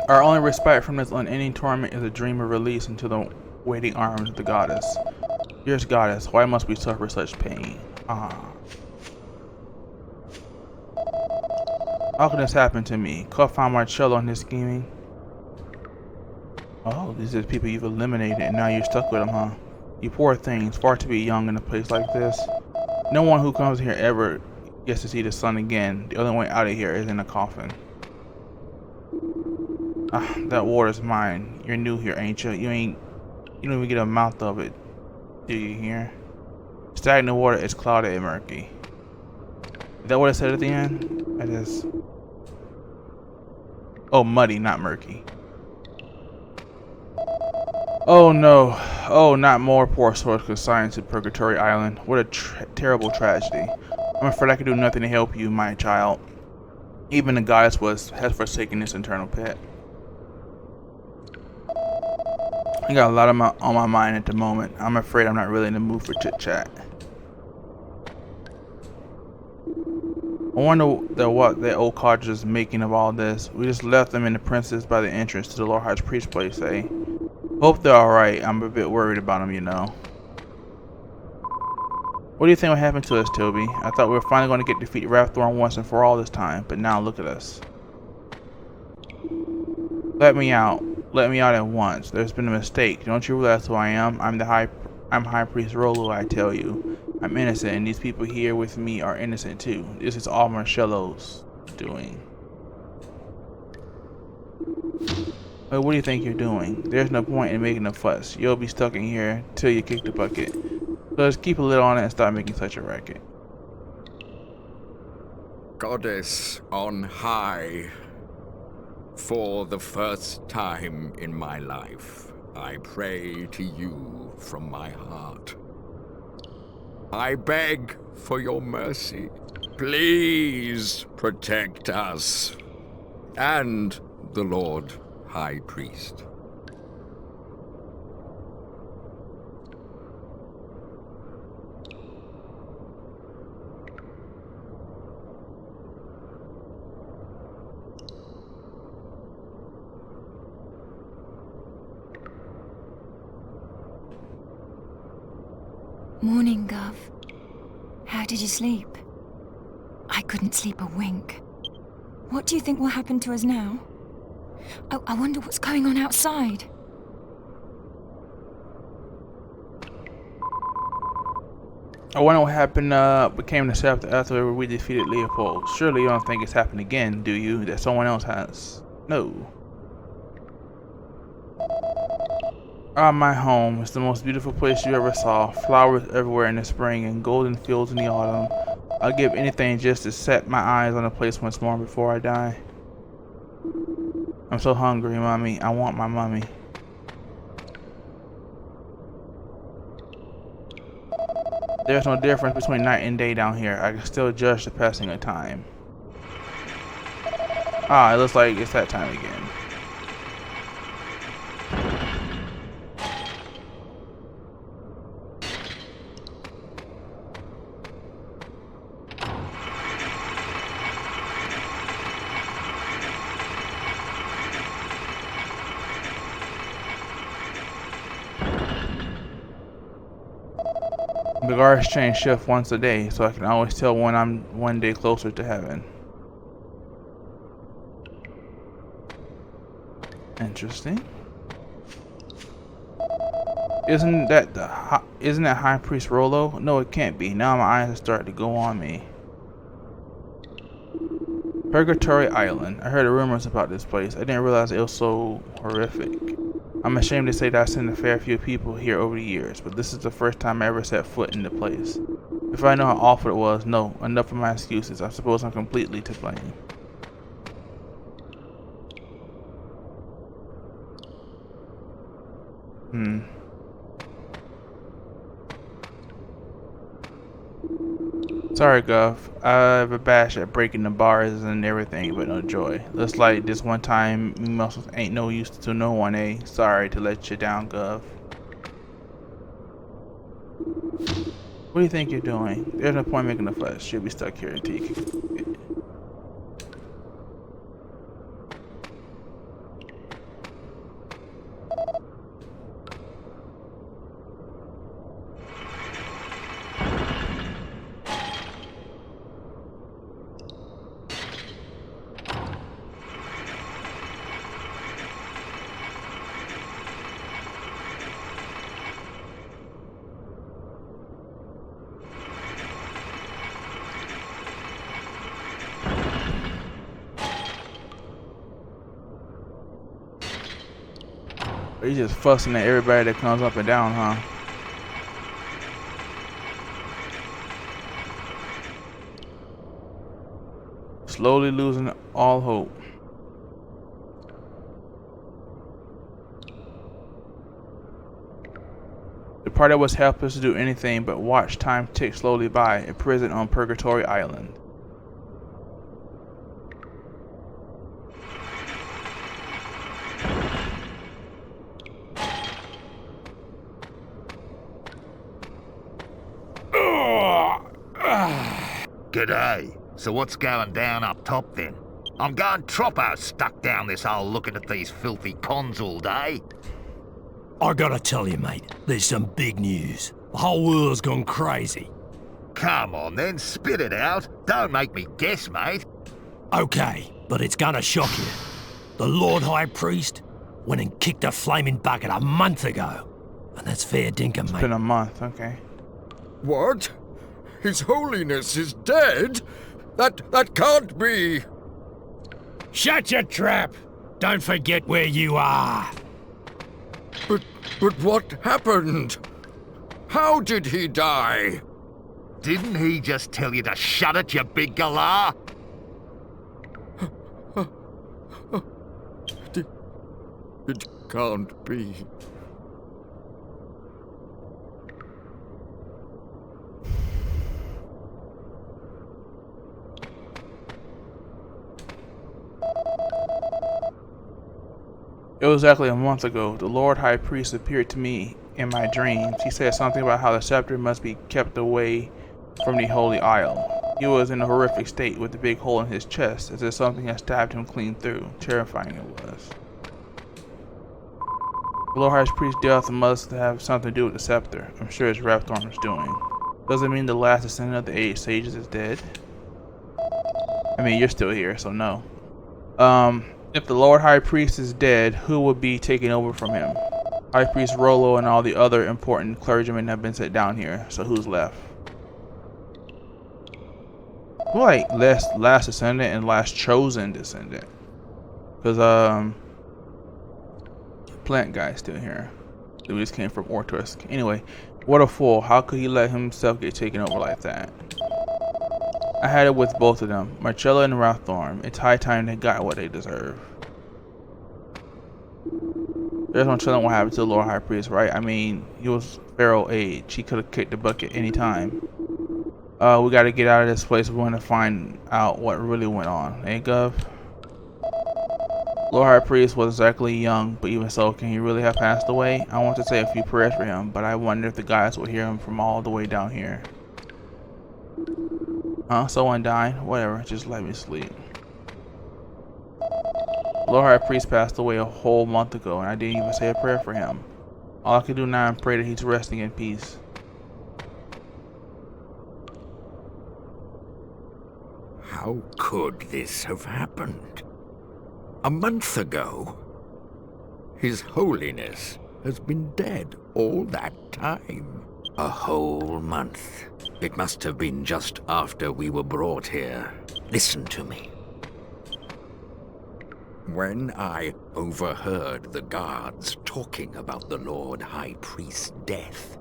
Our only respite from this unending torment is a dream of release into the waiting arms of the goddess. Dearest goddess, why must we suffer such pain? How can this happen to me? Could I find Marcello in this scheming? Oh, these are the people you've eliminated and now you're stuck with them, huh? You poor things, far too be young in a place like this. No one who comes here ever gets to see the sun again. The only way out of here is in a coffin. That water's mine. You're new here, ain't you? You don't even get a mouth of it, do you hear? Stagnant water is clouded and murky. Is that what it said at the end? I just... Oh, muddy, not murky. Oh no. Oh, not more poor souls consigned to Purgatory Island. What a terrible tragedy. I'm afraid I can do nothing to help you, my child. Even the goddess has forsaken this eternal pet. I got a lot on my mind at the moment. I'm afraid I'm not really in the mood for chit-chat. I wonder what that old codger is making of all this. We just left them in the princess by the entrance to the Lord High Priest's place, eh? Hope they're alright. I'm a bit worried about them, you know. What do you think will happen to us, Toby? I thought we were finally going to get defeat Wraththorn once and for all this time, but now look at us. Let me out. Let me out at once. There's been a mistake. Don't you realize who I am? I'm High Priest Rolo, I tell you. I'm innocent, and these people here with me are innocent too. This is all Marcello's doing. Well, what do you think you're doing? There's no point in making a fuss. You'll be stuck in here till you kick the bucket. So just keep a lid on it and stop making such a racket. Goddess on high, for the first time in my life, I pray to you from my heart. I beg for your mercy. Please protect us and the Lord High Priest. Morning, Gov. How did you sleep? I couldn't sleep a wink. What do you think will happen to us now? Oh, I wonder what's going on outside. I wonder what happened, became the scepter after we defeated Leopold. Surely you don't think it's happened again, do you? That someone else has? No. Ah, my home. It's the most beautiful place you ever saw. Flowers everywhere in the spring and golden fields in the autumn. I'll give anything just to set my eyes on the place once more before I die. I'm so hungry, Mommy. I want my mommy. There's no difference between night and day down here. I can still judge the passing of time. Ah, it looks like it's that time again. The guards change shift once a day, so I can always tell when I'm one day closer to heaven. Interesting. Isn't that High Priest Rollo? No, it can't be. Now my eyes are starting to go on me. Purgatory Island. I heard rumors about this place. I didn't realize it was so horrific. I'm ashamed to say that I've seen a fair few people here over the years, but this is the first time I ever set foot in the place. If I know how awful it was, no, enough of my excuses. I suppose I'm completely to blame. Sorry, Gov. I have a bash at breaking the bars and everything, but no joy. Looks like this one time me muscles ain't no use to no one, eh? Sorry to let you down, Gov. What do you think you're doing? There's no point making a fuss. You'll be stuck here until you can. He's just fussing at everybody that comes up and down, huh? Slowly losing all hope. The party was helpless to do anything but watch time tick slowly by, imprisoned on Purgatory Island. G'day. So what's going down up top then? I'm going troppo stuck down this hole looking at these filthy cons all day. I gotta tell you, mate, there's some big news. The whole world's gone crazy. Come on then, spit it out. Don't make me guess, mate. Okay, but it's gonna shock you. The Lord High Priest went and kicked a flaming bucket a month ago. And that's fair dinkum, mate. It's been a month, okay. What? His Holiness is dead? That can't be. Shut your trap! Don't forget where you are. But what happened? How did he die? Didn't he just tell you to shut it, you big galah? It can't be. It was exactly a month ago. The Lord High Priest appeared to me in my dreams. He said something about how the scepter must be kept away from the Holy Isle. He was in a horrific state with a big hole in his chest, as if something had stabbed him clean through. Terrifying it was. The Lord High Priest's death must have something to do with the scepter. I'm sure it's Rathorn's doing. Doesn't mean the last descendant of the 8 sages is dead. I mean, you're still here, so no. If the Lord High Priest is dead, who would be taking over from him? High Priest Rollo and all the other important clergymen have been set down here, so who's left? Who like last descendant and last chosen descendant? Because plant guy's still here. Dude just came from Ortusk. Anyway, what a fool. How could he let himself get taken over like that? I had it with both of them, Marcella and Rathorn. It's high time they got what they deserve. There's no telling what happened to the Lord High Priest, right? I mean, he was Pharaoh age. He could have kicked the bucket any time. We gotta get out of this place. We want to find out what really went on. Eh, Gov? Lord High Priest was exactly young, but even so, can he really have passed away? I want to say a few prayers for him, but I wonder if the guys will hear him from all the way down here. Huh? Someone died? Whatever, just let me sleep. Lord High Priest passed away a whole month ago, and I didn't even say a prayer for him. All I can do now is pray that he's resting in peace. How could this have happened? A month ago? His Holiness has been dead all that time. A whole month. It must have been just after we were brought here. Listen to me. When I overheard the guards talking about the Lord High Priest's death,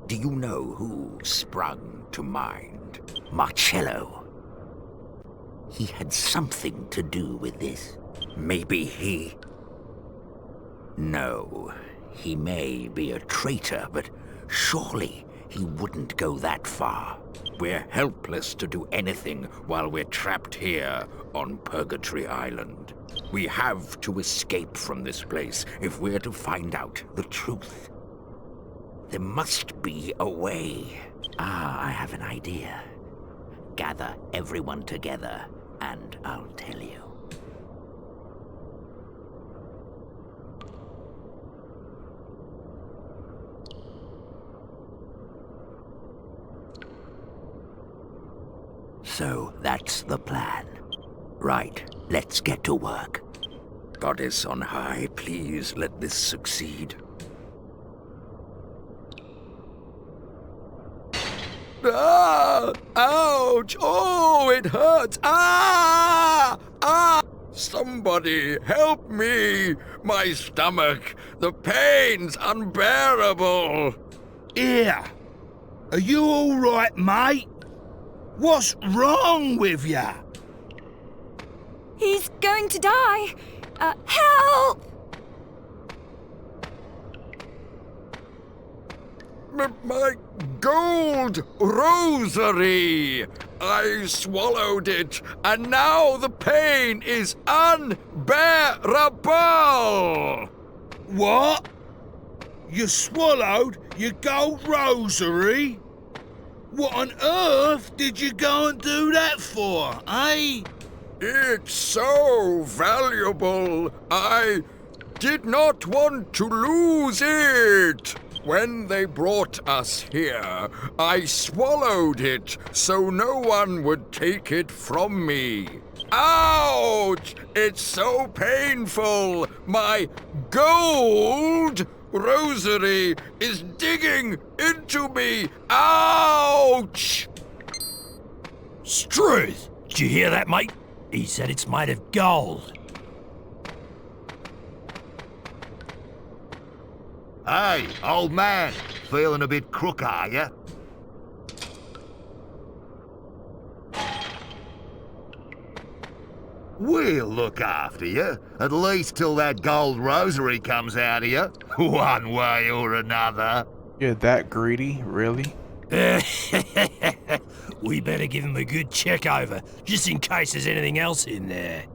do you know who sprung to mind? Marcello. He had something to do with this. Maybe he... No, he may be a traitor, but surely he wouldn't go that far. We're helpless to do anything while we're trapped here on Purgatory Island. We have to escape from this place if we're to find out the truth. There must be a way. I have an idea. Gather everyone together, and I'll tell you. So that's the plan. Right, let's get to work. Goddess on high, please let this succeed. Ah! Ouch! Oh, it hurts! Ah! Ah! Somebody help me! My stomach! The pain's unbearable! Here! Are you all right, mate? What's wrong with ya? He's going to die. Help! My gold rosary! I swallowed it, and now the pain is unbearable! What? You swallowed your gold rosary? What on earth did you go and do that for, eh? It's so valuable. I did not want to lose it. When they brought us here, I swallowed it so no one would take it from me. Ouch! It's so painful. My gold rosary is digging into me. Ouch! Struth! Did you hear that, mate? He said it's made of gold. Hey, old man, feeling a bit crook, are ya? We'll look after you, at least till that gold rosary comes out of you, one way or another. You're that greedy, really? We better give him a good check over, just in case there's anything else in there.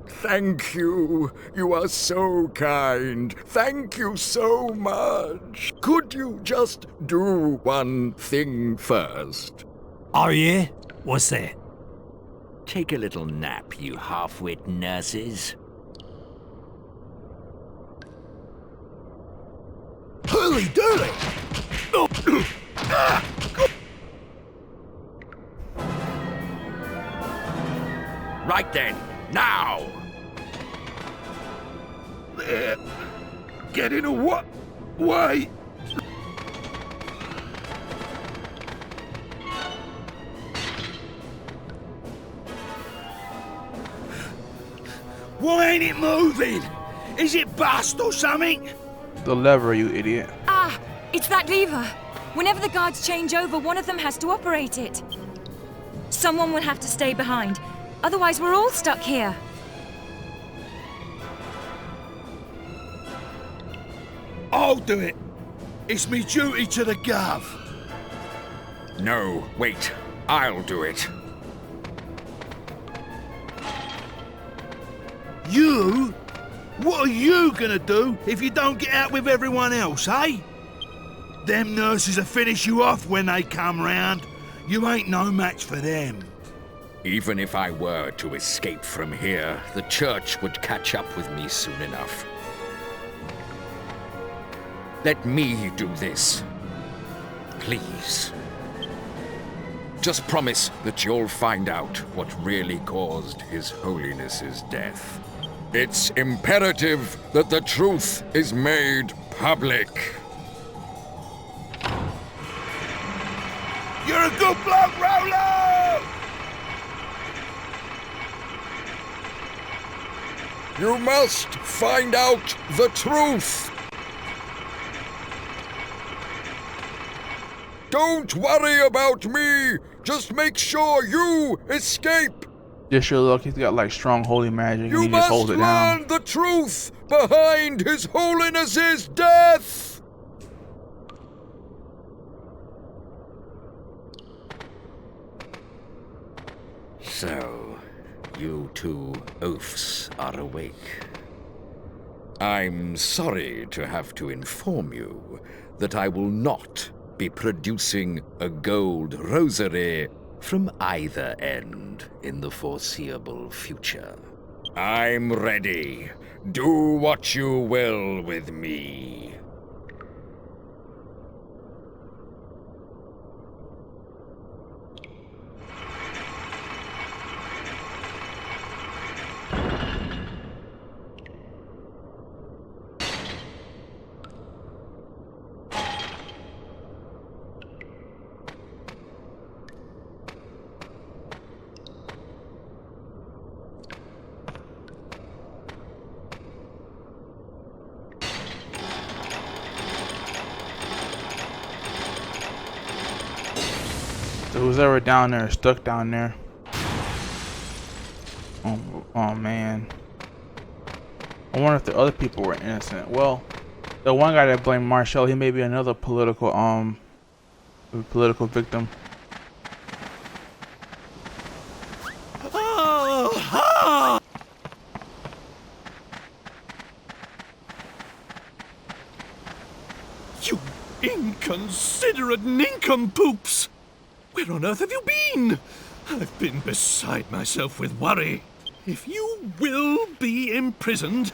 Thank you. You are so kind. Thank you so much. Could you just do one thing first? Oh yeah? What's that? Take a little nap, you half-wit nurses. Dilly dilly! Right then, now! Get in a what? Way! Why ain't it moving? Is it bust or something? The lever, you idiot. Ah, it's that lever. Whenever the guards change over, one of them has to operate it. Someone will have to stay behind. Otherwise, we're all stuck here. I'll do it. It's me duty to the Gov. No, wait. I'll do it. You? What are you gonna do if you don't get out with everyone else, eh? Them nurses will finish you off when they come round. You ain't no match for them. Even if I were to escape from here, the church would catch up with me soon enough. Let me do this. Please. Just promise that you'll find out what really caused His Holiness's death. It's imperative that the truth is made public. You're a good bloke, Rolo! You must find out the truth. Don't worry about me. Just make sure you escape. Just sure look, he's got like strong holy magic and You he just must holds it down. learn the truth behind His Holiness's death. So, you two oafs are awake. I'm sorry to have to inform you that I will not be producing a gold rosary from either end in the foreseeable future. I'm ready. Do what you will with me. So who's ever down there, stuck down there. Oh man. I wonder if the other people were innocent. Well, the one guy that blamed Marshall, he may be another political victim. You inconsiderate nincompoops! Where on earth have you been? I've been beside myself with worry. If you will be imprisoned,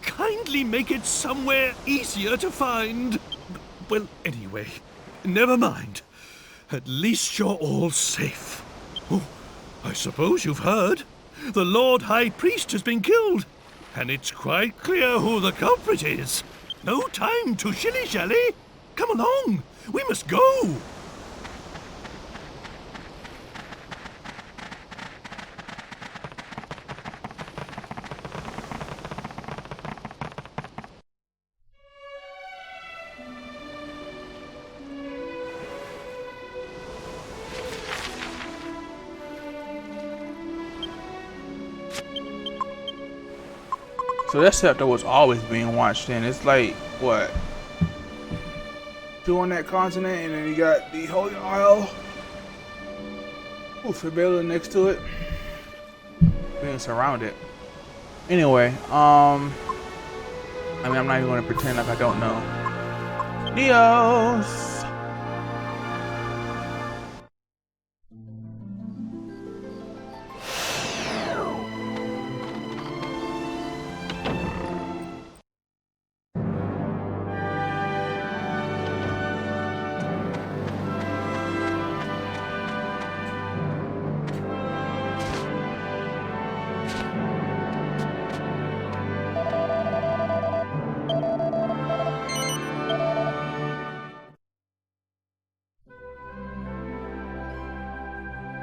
kindly make it somewhere easier to find. Well, anyway, never mind. At least you're all safe. Oh, I suppose you've heard. The Lord High Priest has been killed, and it's quite clear who the culprit is. No time to shilly-shally. Come along, we must go. So that scepter was always being watched in. It's like, what? Two on that continent, and then you got the Holy Isle. Ooh, Fabella next to it. Being surrounded. Anyway, I mean, I'm not even going to pretend like I don't know. Dios!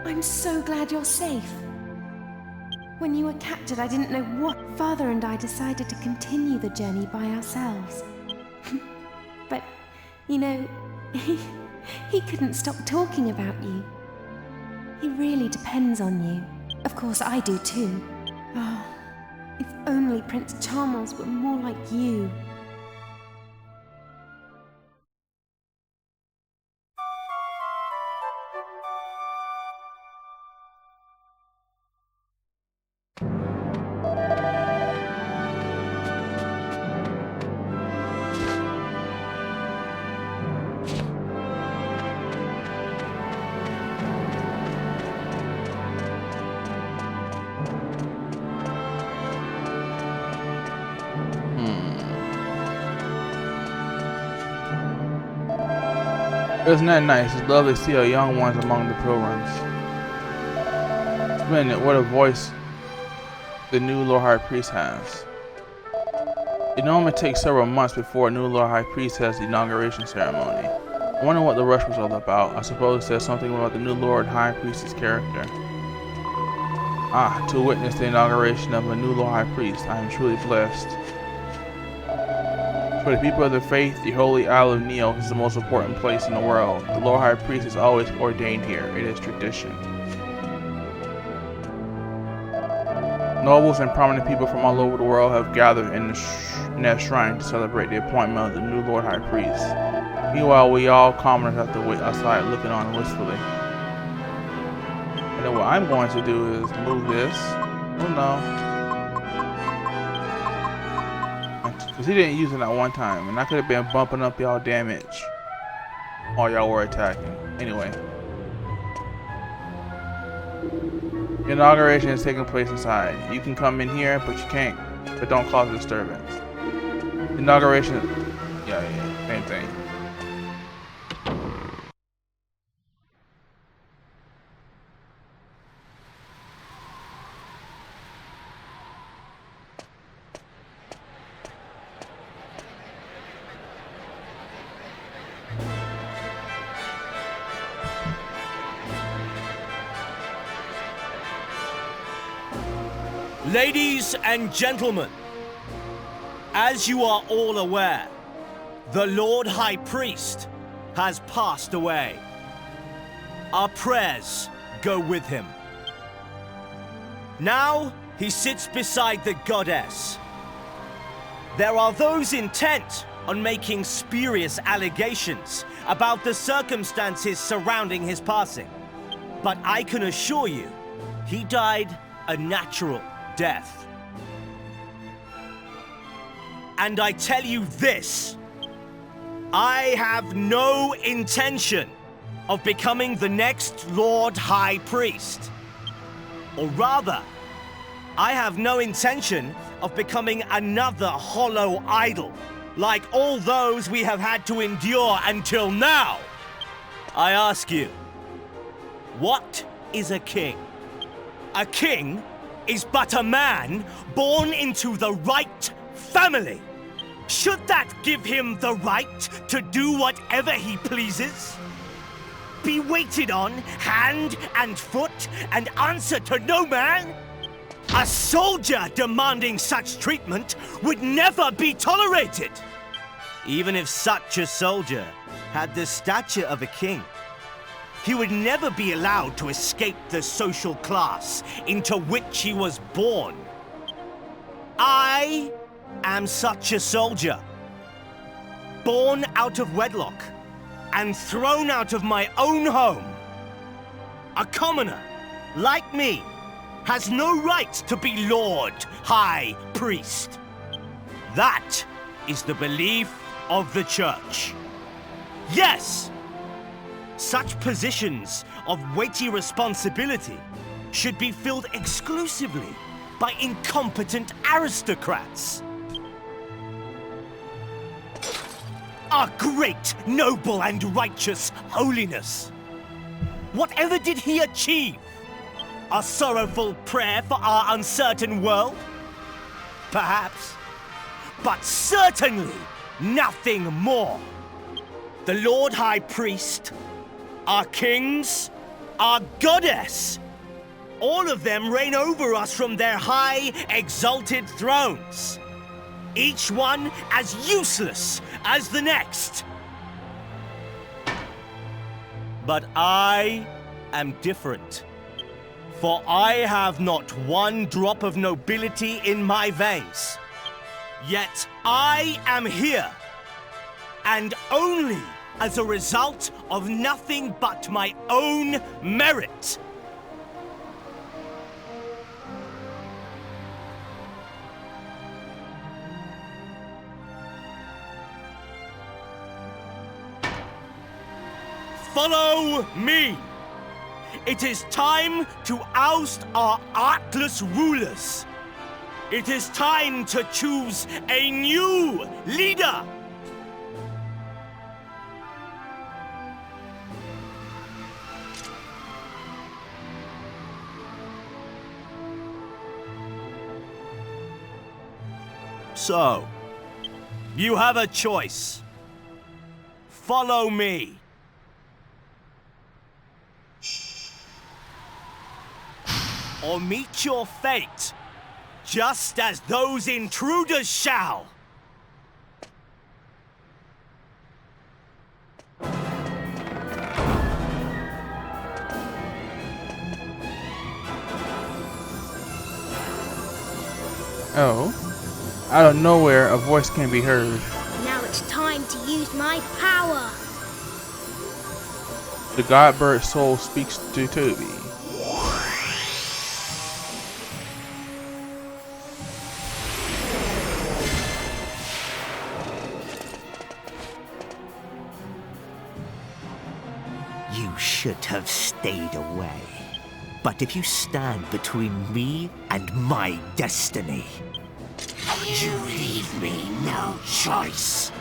I'm so glad you're safe. When you were captured, I didn't know what. Father and I decided to continue the journey by ourselves. But, you know, he couldn't stop talking about you. He really depends on you. Of course, I do too. Oh, if only Prince Charmels were more like you. Isn't that nice? It's lovely to see our young ones among the pilgrims. Splendid, what a voice the new Lord High Priest has. It normally takes several months before a new Lord High Priest has the inauguration ceremony. I wonder what the rush was all about. I suppose it says something about the new Lord High Priest's character. To witness the inauguration of a new Lord High Priest, I am truly blessed. For the people of the faith, the holy Isle of Neo is the most important place in the world. The Lord High Priest is always ordained here. It is tradition. Nobles and prominent people from all over the world have gathered in that shrine to celebrate the appointment of the new Lord High Priest. Meanwhile, we all commoners have to wait outside looking on wistfully. And then what I'm going to do is move this. Oh no. Because he didn't use it at one time, and I could have been bumping up y'all damage while y'all were attacking. Anyway. The inauguration is taking place inside. You can come in here, but you can't. But don't cause a disturbance. Inauguration. Yeah, same thing. Ladies and gentlemen, as you are all aware, the Lord High Priest has passed away. Our prayers go with him. Now he sits beside the goddess. There are those intent on making spurious allegations about the circumstances surrounding his passing. But I can assure you, he died a natural death. And I tell you this, I have no intention of becoming the next Lord High Priest. Or rather, I have no intention of becoming another hollow idol, like all those we have had to endure until now. I ask you, what is a king? A king is but a man born into the right family. Should that give him the right to do whatever he pleases? Be waited on hand and foot and answer to no man? A soldier demanding such treatment would never be tolerated. Even if such a soldier had the stature of a king, he would never be allowed to escape the social class into which he was born. I am such a soldier, born out of wedlock and thrown out of my own home. A commoner, like me, has no right to be Lord High Priest. That is the belief of the Church. Yes! Such positions of weighty responsibility should be filled exclusively by incompetent aristocrats. Our great, noble, and righteous holiness. Whatever did he achieve? A sorrowful prayer for our uncertain world? Perhaps. But certainly nothing more. The Lord High Priest, our kings, our goddess. All of them reign over us from their high, exalted thrones. Each one as useless as the next. But I am different. For I have not one drop of nobility in my veins. Yet I am here. And only as a result of nothing but my own merit. Follow me! It is time to oust our artless rulers. It is time to choose a new leader! So, you have a choice. Follow me. Or meet your fate, just as those intruders shall. Oh. Out of nowhere, a voice can be heard. Now it's time to use my power. The Godbird soul speaks to Toby. You should have stayed away. But if you stand between me and my destiny, you leave me no choice.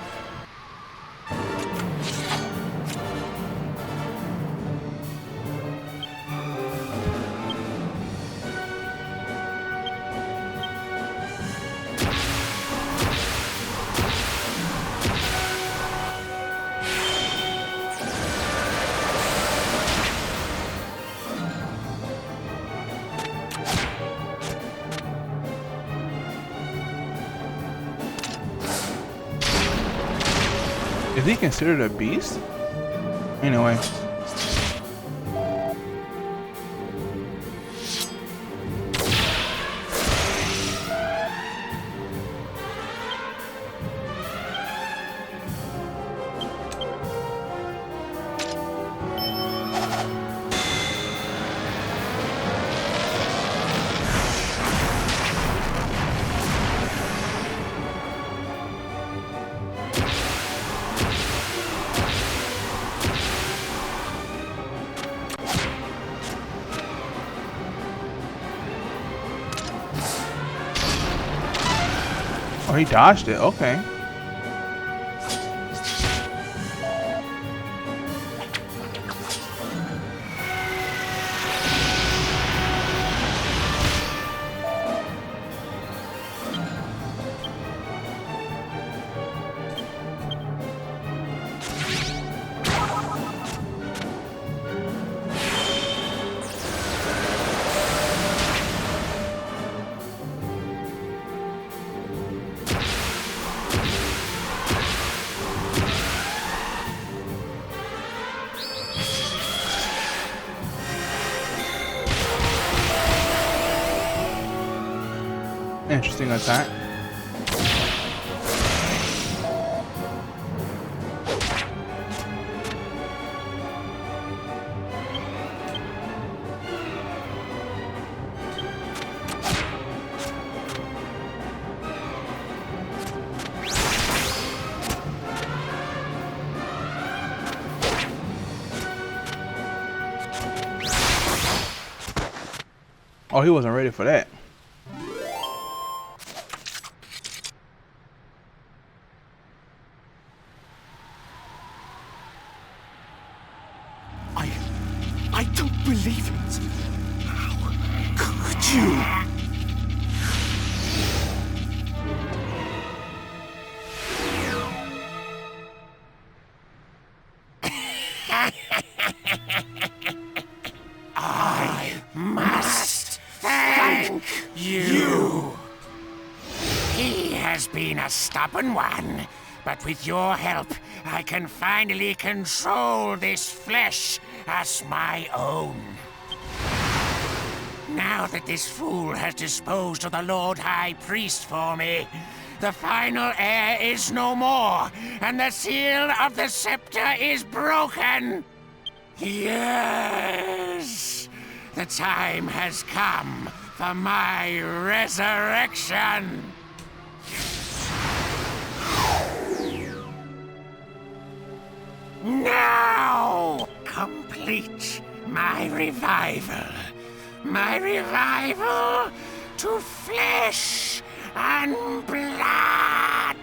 Is he considered a beast? Anyway. Oh, he dodged it. Okay. Interesting attack. Oh, he wasn't ready for that. I don't believe it. How could you? a stubborn one, but with your help, I can finally control this flesh as my own. Now that this fool has disposed of the Lord High Priest for me, the final heir is no more, and the seal of the scepter is broken. Yes, the time has come for my resurrection. Now, complete my revival. My revival to flesh and blood.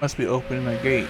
Must be opening a gate.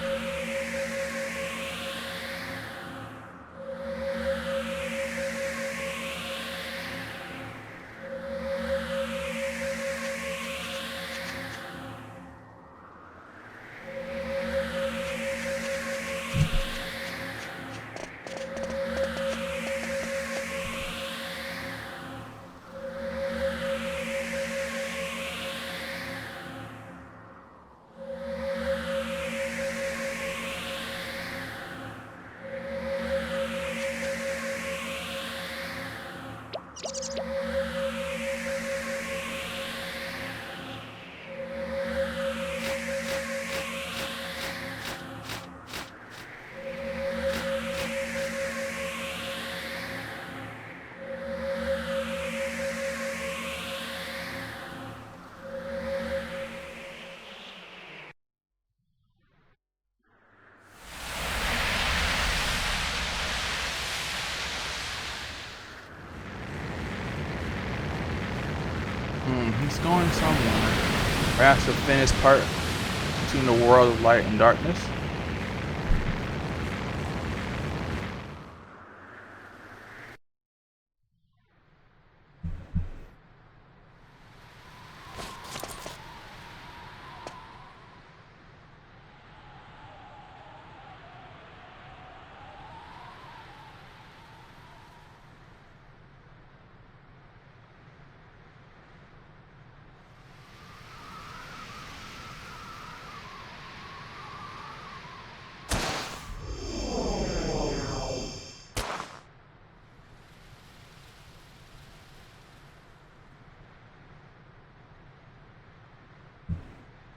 He's going somewhere. Perhaps to finish part between the world of light and darkness.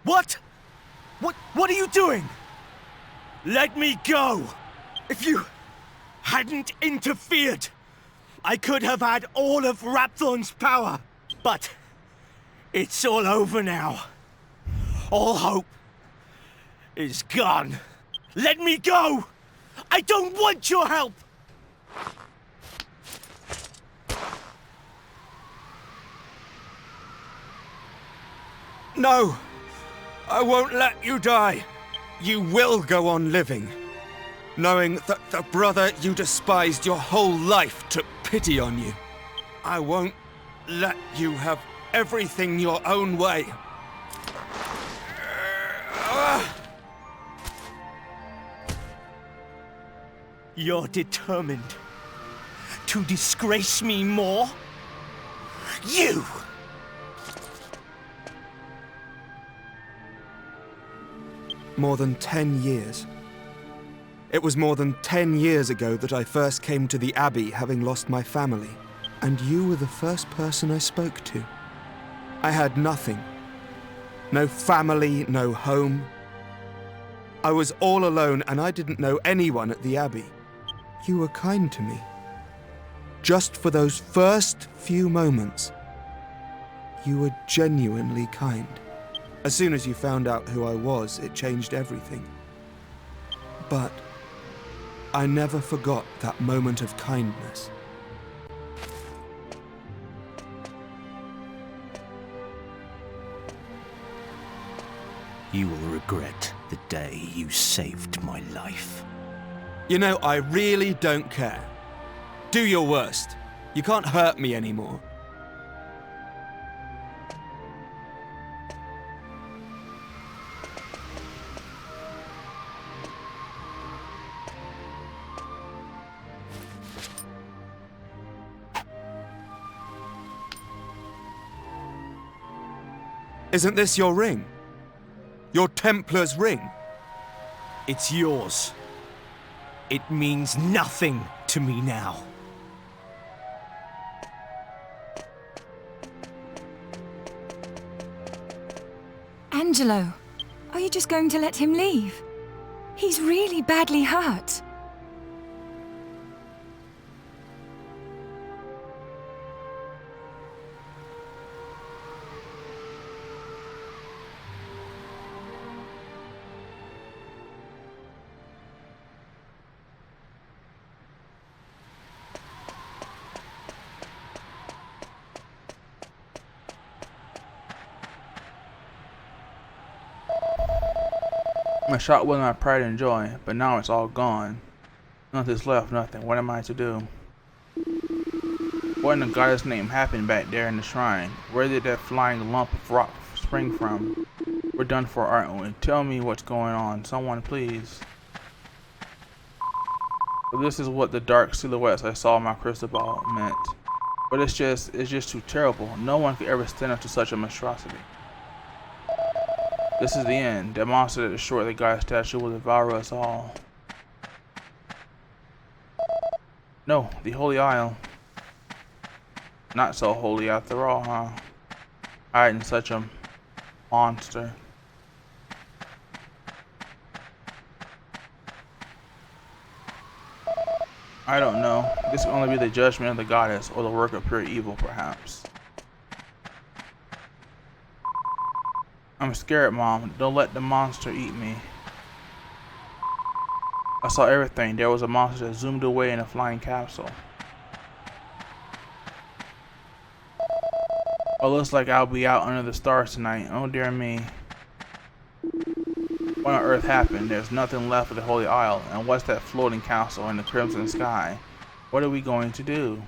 What? What are you doing? Let me go! If you hadn't interfered, I could have had all of Rapthorn's power. But it's all over now. All hope is gone. Let me go! I don't want your help! No! I won't let you die. you will go on living, knowing that the brother you despised your whole life took pity on you. I won't let you have everything your own way. You're determined to disgrace me more? You! More than 10 years. It was more than 10 years ago that I first came to the Abbey, having lost my family. And you were the first person I spoke to. I had nothing. No family, no home. I was all alone and I didn't know anyone at the Abbey. You were kind to me. Just for those first few moments, you were genuinely kind. As soon as you found out who I was, it changed everything. But I never forgot that moment of kindness. You will regret the day you saved my life. You know, I really don't care. Do your worst. You can't hurt me anymore. Isn't this your ring? Your Templar's ring? It's yours. It means nothing to me now. Angelo, are you just going to let him leave? He's really badly hurt. I shot with my pride and joy, but now it's all gone. Nothing's left, nothing. What am I to do? What in the goddess name happened back there in the shrine? Where did that flying lump of rock spring from? We're done for, aren't we? Tell me what's going on. Someone, please. But this is what the dark silhouettes I saw in my crystal ball meant. But it's just too terrible. No one could ever stand up to such a monstrosity. This is the end. That monster that destroyed the goddess statue will devour us all. No, the Holy Isle. Not so holy after all, huh? Hiding such a monster. I don't know. This can only be the judgment of the goddess or the work of pure evil, perhaps. I'm scared, Mom. Don't let the monster eat me. I saw everything. There was a monster that zoomed away in a flying capsule. Oh, looks like I'll be out under the stars tonight. Oh, dear me. What on earth happened? There's nothing left of the Holy Isle. And what's that floating castle in the crimson sky? What are we going to do?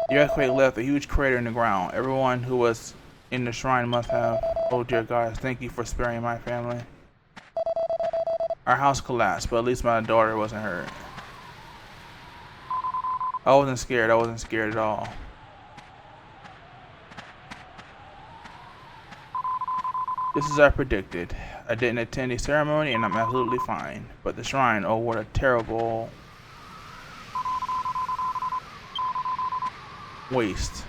The earthquake left a huge crater in the ground. Everyone who was in the shrine must have. Oh dear gods, thank you for sparing my family. Our house collapsed, but at least my daughter wasn't hurt. I wasn't scared at all. This is as I predicted. I didn't attend the ceremony and I'm absolutely fine. But the shrine, oh what a terrible waste.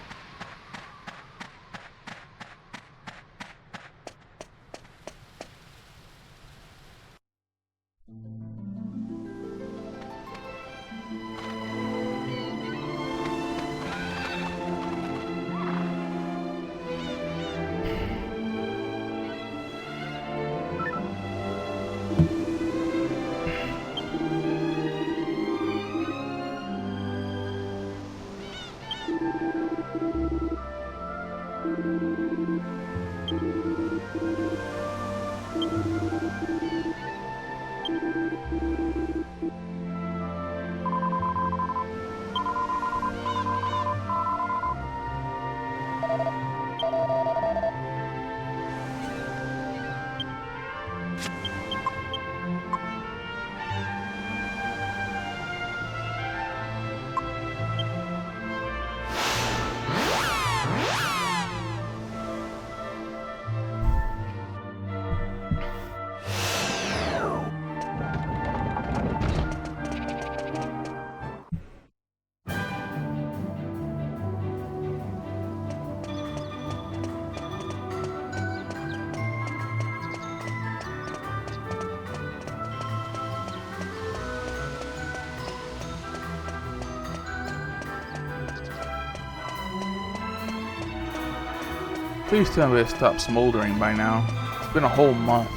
Please tell me it stopped smoldering by now. It's been a whole month.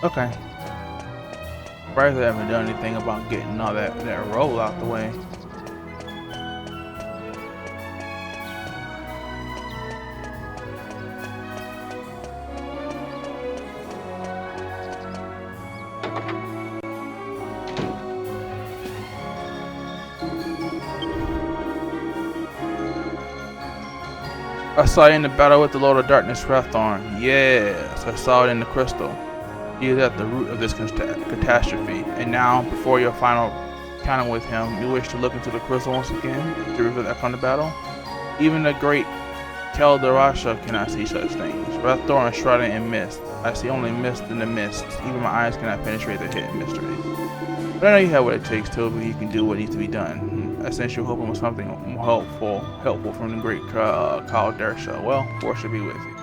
Okay. Surprised I haven't done anything about getting all that roll out the way. I saw you in the battle with the Lord of Darkness, Wraththorn. Yes, I saw it in the crystal. He is at the root of this catastrophe. And now, before your final encounter with him, you wish to look into the crystal once again to reveal that kind of battle? Even the great Keldarasha cannot see such things. Wraththorn is shrouded in mist. I see only mist in the mist. Even my eyes cannot penetrate the hidden mystery. But I know you have what it takes, Toby. You can do what needs to be done. I sense you're hoping for something helpful from the great Keldarasha. Well, force should be with you.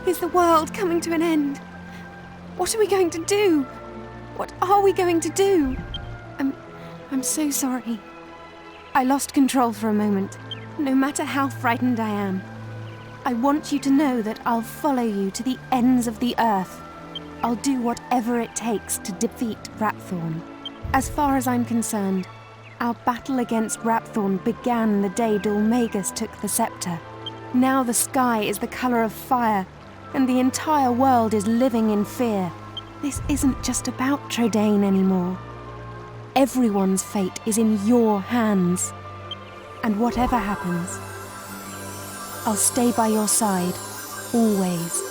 Is the world coming to an end? What are we going to do? What are we going to do? I'm so sorry. I lost control for a moment, no matter how frightened I am. I want you to know that I'll follow you to the ends of the earth. I'll do whatever it takes to defeat Wraththorn. As far as I'm concerned, our battle against Wraththorn began the day Dulmagus took the scepter. Now the sky is the color of fire, and the entire world is living in fear. This isn't just about Trodain anymore. Everyone's fate is in your hands. And whatever happens, I'll stay by your side, always.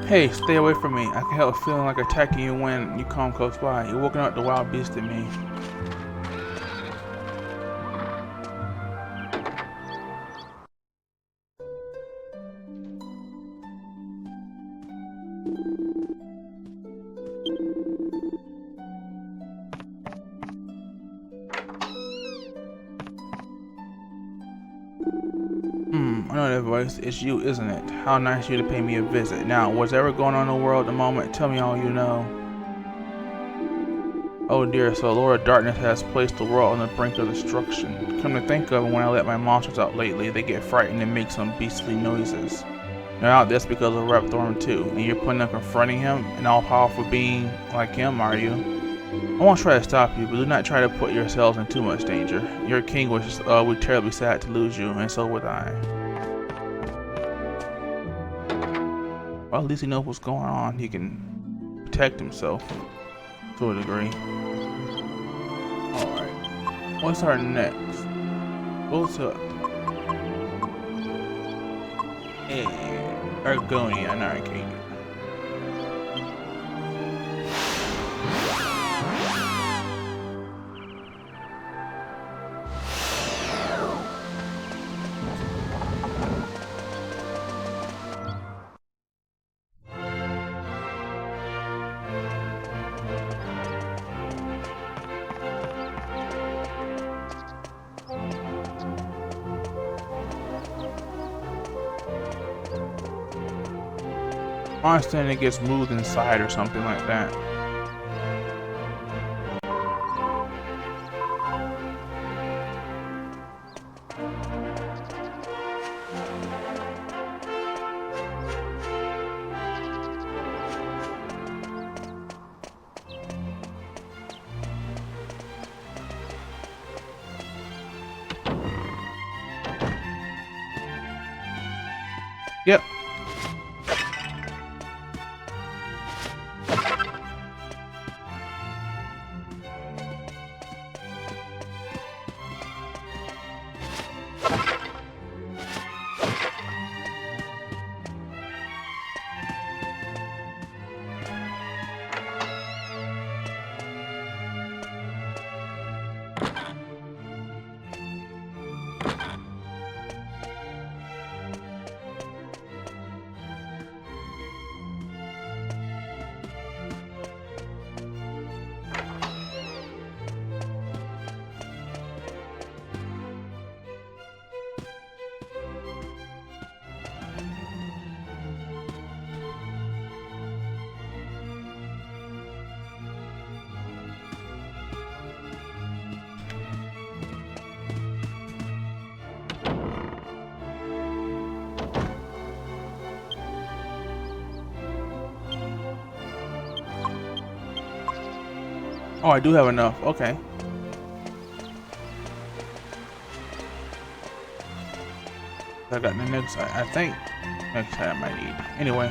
Hey, stay away from me. I can help feeling like attacking you when you come close by. You're woken up the wild beast in me. I know that voice. It's you, isn't it? How nice of you to pay me a visit. Now, what's ever going on in the world at the moment? Tell me all you know. Oh dear, so the Lord of Darkness has placed the world on the brink of destruction. Come to think of it, when I let my monsters out lately, they get frightened and make some beastly noises. Now that's because of Repthorn too, and you're planning on confronting him, an all-powerful being like him, are you? I won't try to stop you, but do not try to put yourselves in too much danger. Your king would terribly sad to lose you, and so would I. Well, at least he knows what's going on. He can protect himself to a degree. Alright. What's our next? Go to Argonia, not Arcadia. I understand it gets moved inside or something like that. Yep. Oh, I do have enough. Okay. I got the next. I think next time I need. Anyway.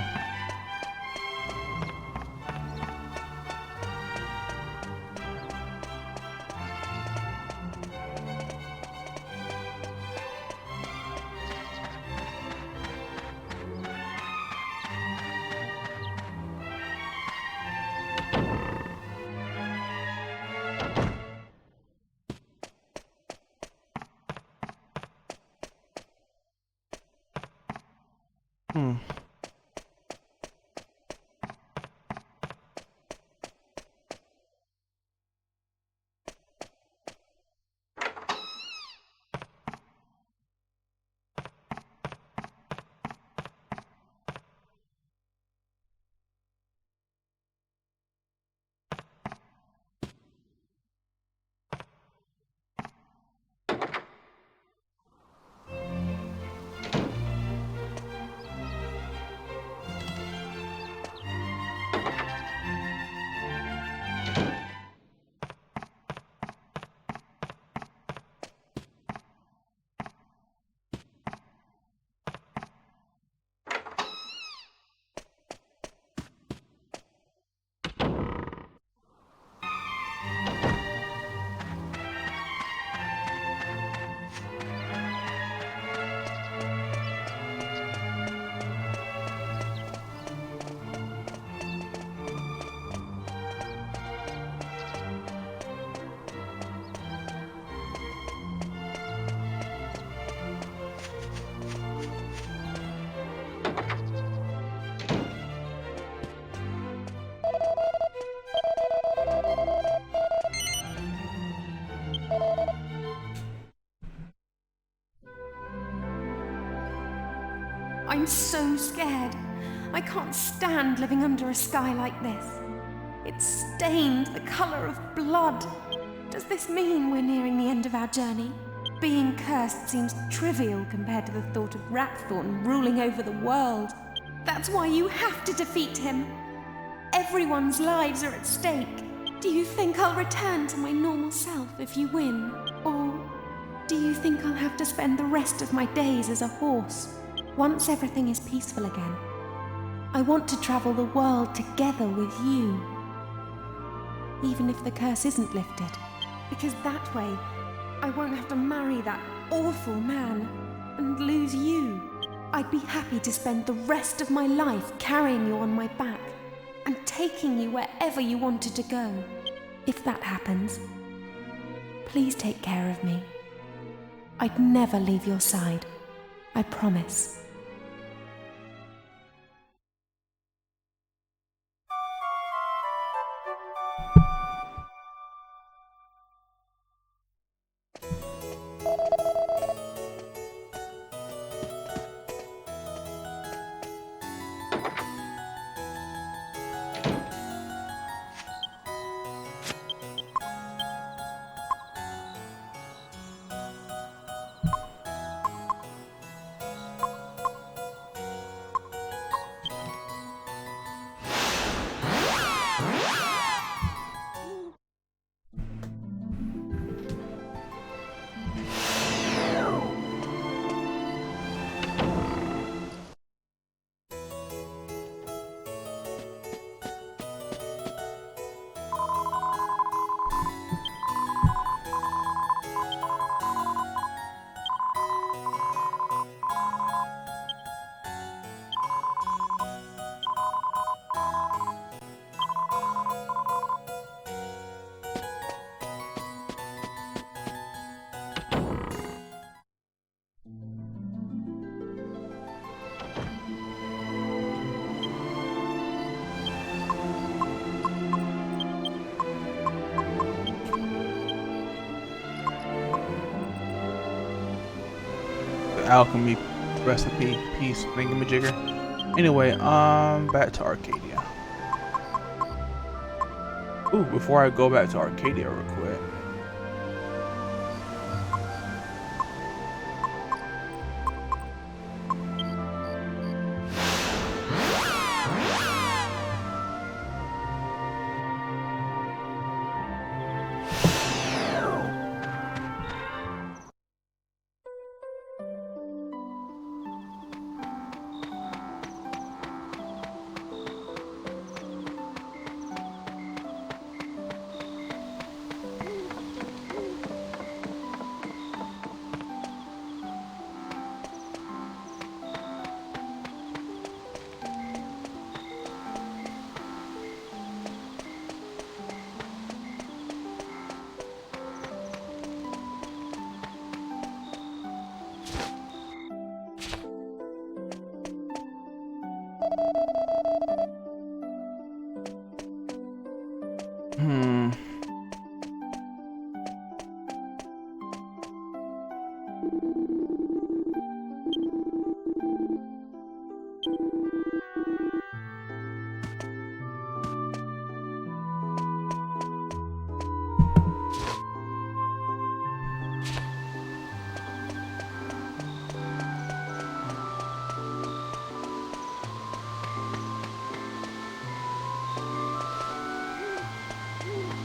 I'm so scared. I can't stand living under a sky like this. It's stained the colour of blood. Does this mean we're nearing the end of our journey? Being cursed seems trivial compared to the thought of Rapthorn ruling over the world. That's why you have to defeat him. Everyone's lives are at stake. Do you think I'll return to my normal self if you win? Or do you think I'll have to spend the rest of my days as a horse, once everything is peaceful again? I want to travel the world together with you. Even if the curse isn't lifted. Because that way, I won't have to marry that awful man and lose you. I'd be happy to spend the rest of my life carrying you on my back and taking you wherever you wanted to go. If that happens, please take care of me. I'd never leave your side. I promise. Alchemy recipe piece thingamajigger. Anyway, back to Arcadia. Ooh, before I go back to Arcadia real quick.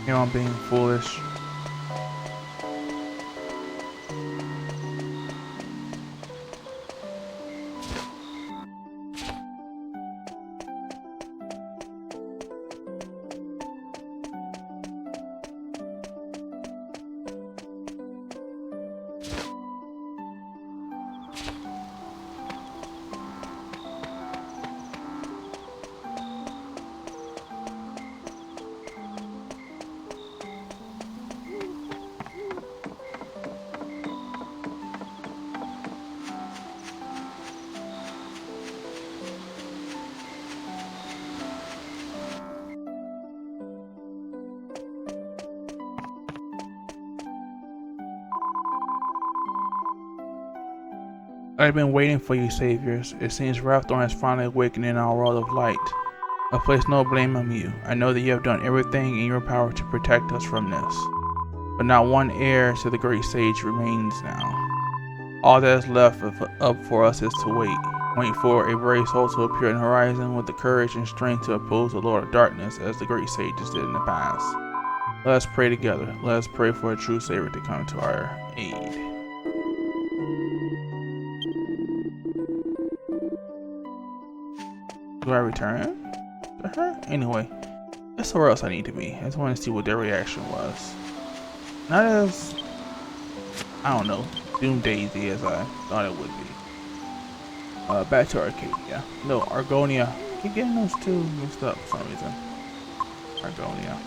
You know, I'm being foolish. I've been waiting for you, saviors. It seems Wraththorn has finally awakened in our world of light. I place no blame on you. I know that you have done everything in your power to protect us from this. But not one heir to the great sage remains now. All that is left up for us is to wait. Wait for a brave soul to appear on the horizon with the courage and strength to oppose the Lord of Darkness as the great sages did in the past. Let us pray together. Let us pray for a true savior to come to our aid. Do I return to her? Anyway, that's where else I need to be. I just want to see what their reaction was. Not as, I don't know, Doom Daisy as I thought it would be. Back to Arcadia. No, Argonia. I keep getting those two mixed up for some reason. Argonia.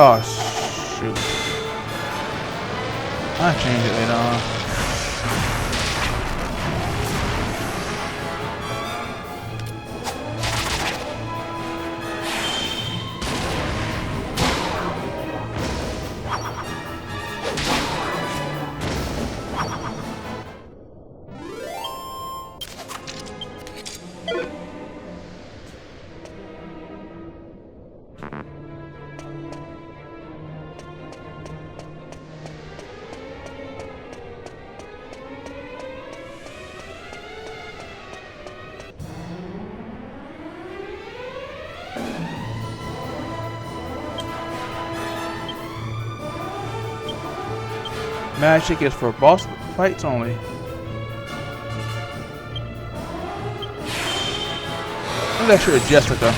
Oh shoot. I'll change it later on. Magic is for boss fights only. Let's shoot Jessica.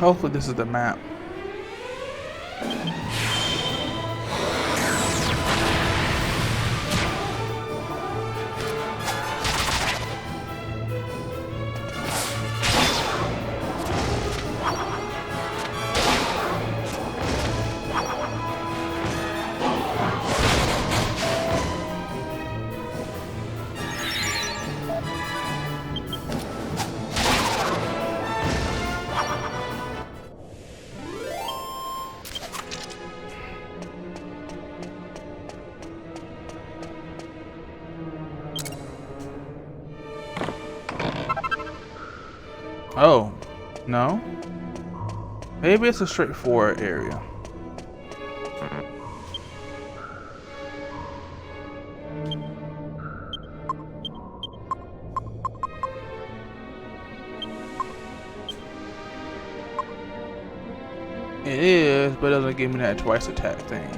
Hopefully this is the map. Oh, no? Maybe it's a straightforward area. It is, but it doesn't give me that twice attack thing.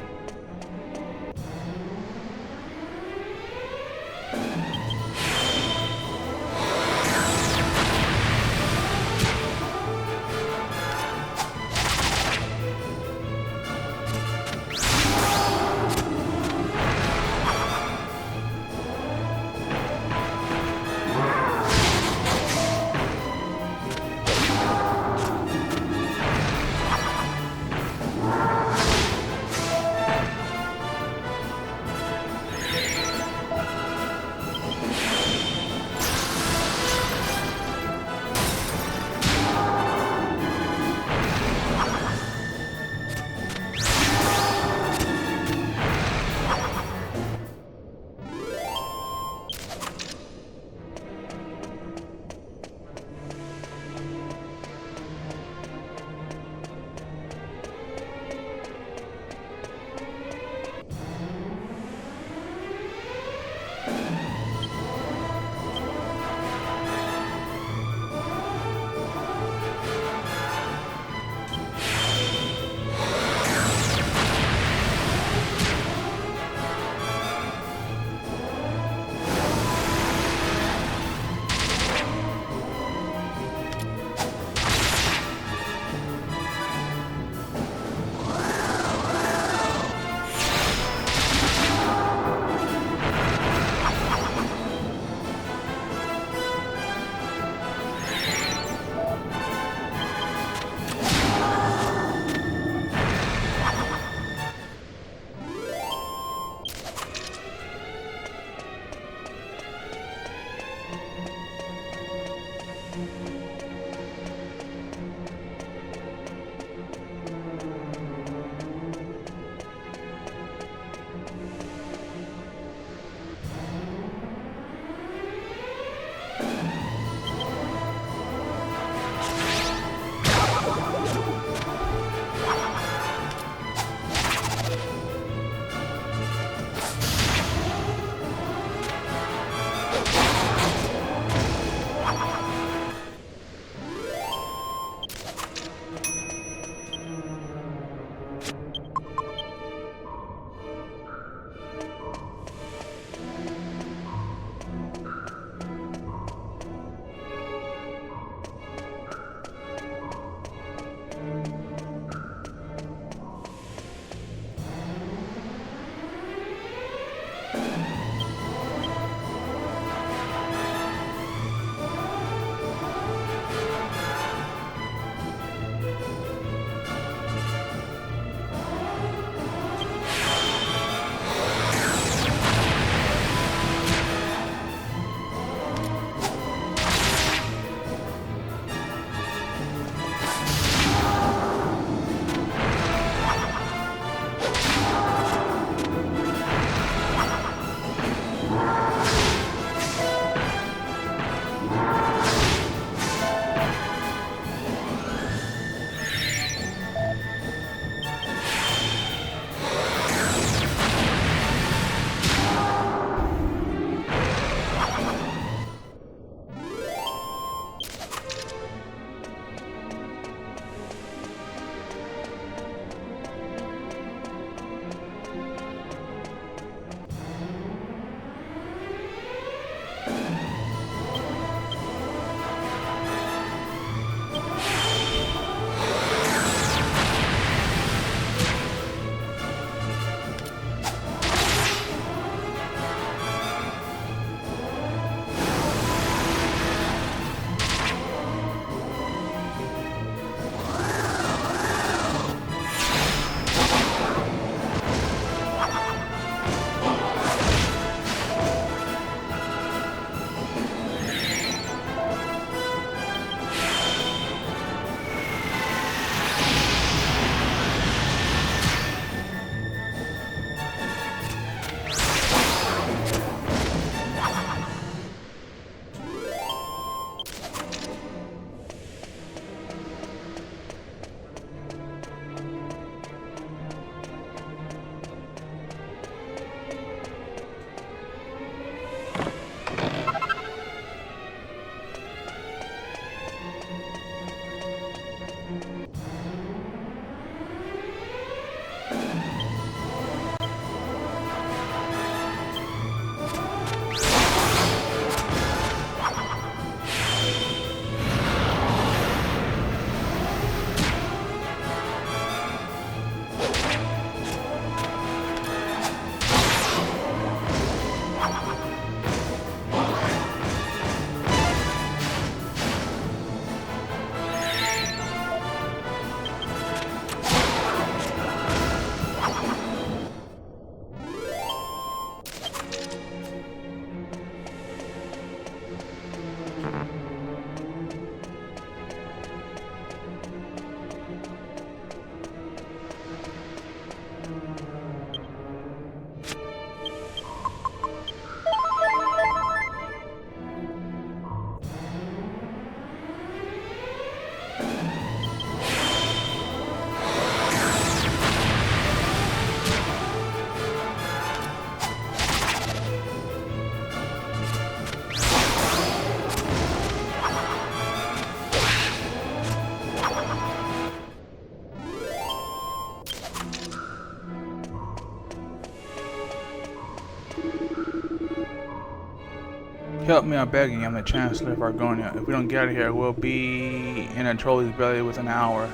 Help me, I'm begging. I'm the Chancellor of Argonia. If we don't get out of here, we'll be in a trolley's belly within an hour.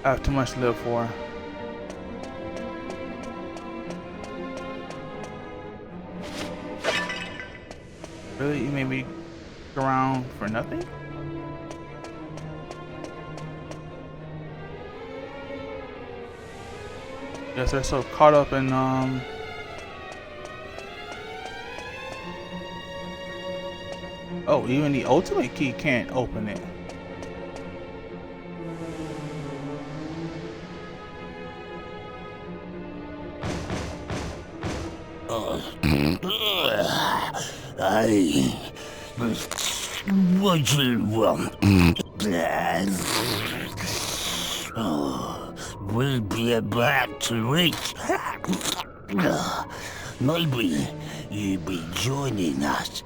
I have too much to live for. Really? You made me go around for nothing? Guess they're so caught up in oh, even the ultimate key can't open it. What do you want? We'll be about to reach. Maybe you'll be joining us.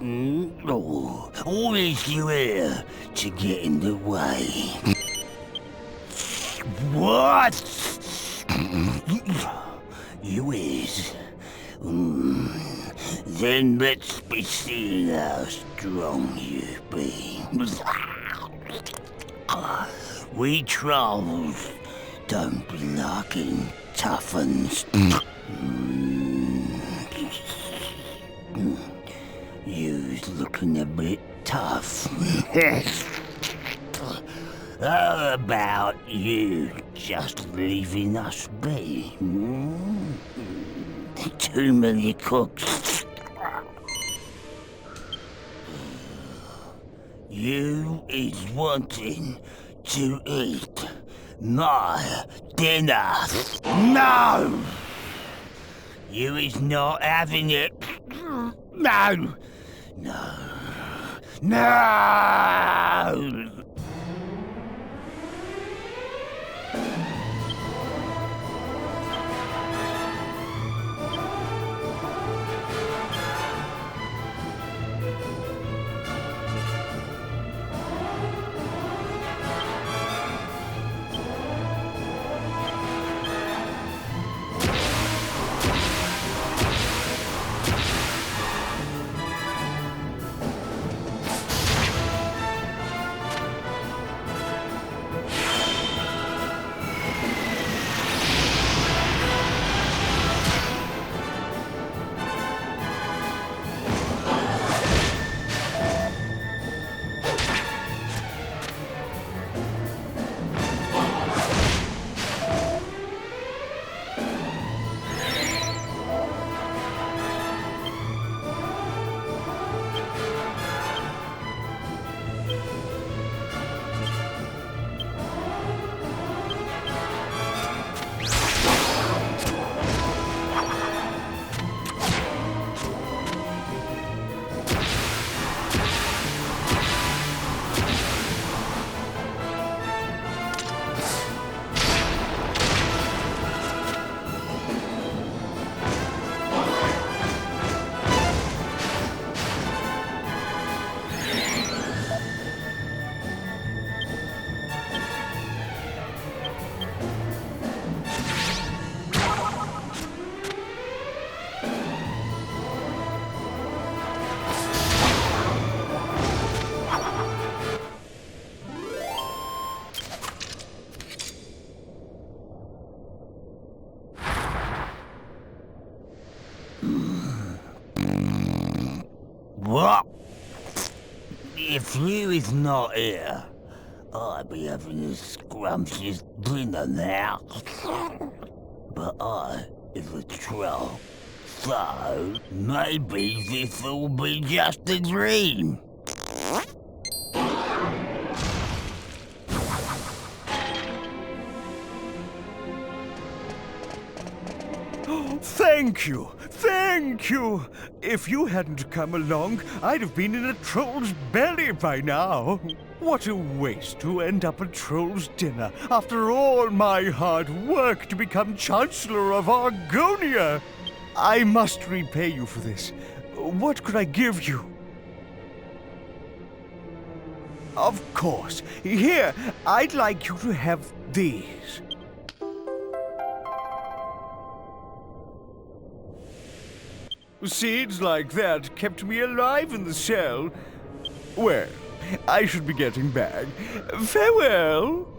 Or is you here to get in the way? What? You is? Then let's be seeing how strong you be. We trolls don't be liking tough uns. You's looking a bit tough. How about you just leaving us be? Too many cooks. You is wanting to eat my dinner. No! You is not having it. No! No! No! What? If you is not here, I'd be having a scrumptious dinner now. But I is a troll, so maybe this'll be just a dream. Thank you! Thank you! If you hadn't come along, I'd have been in a troll's belly by now. What a waste to end up at troll's dinner after all my hard work to become Chancellor of Argonia. I must repay you for this. What could I give you? Of course. Here, I'd like you to have these. Seeds like that kept me alive in the cell. Well, I should be getting back. Farewell.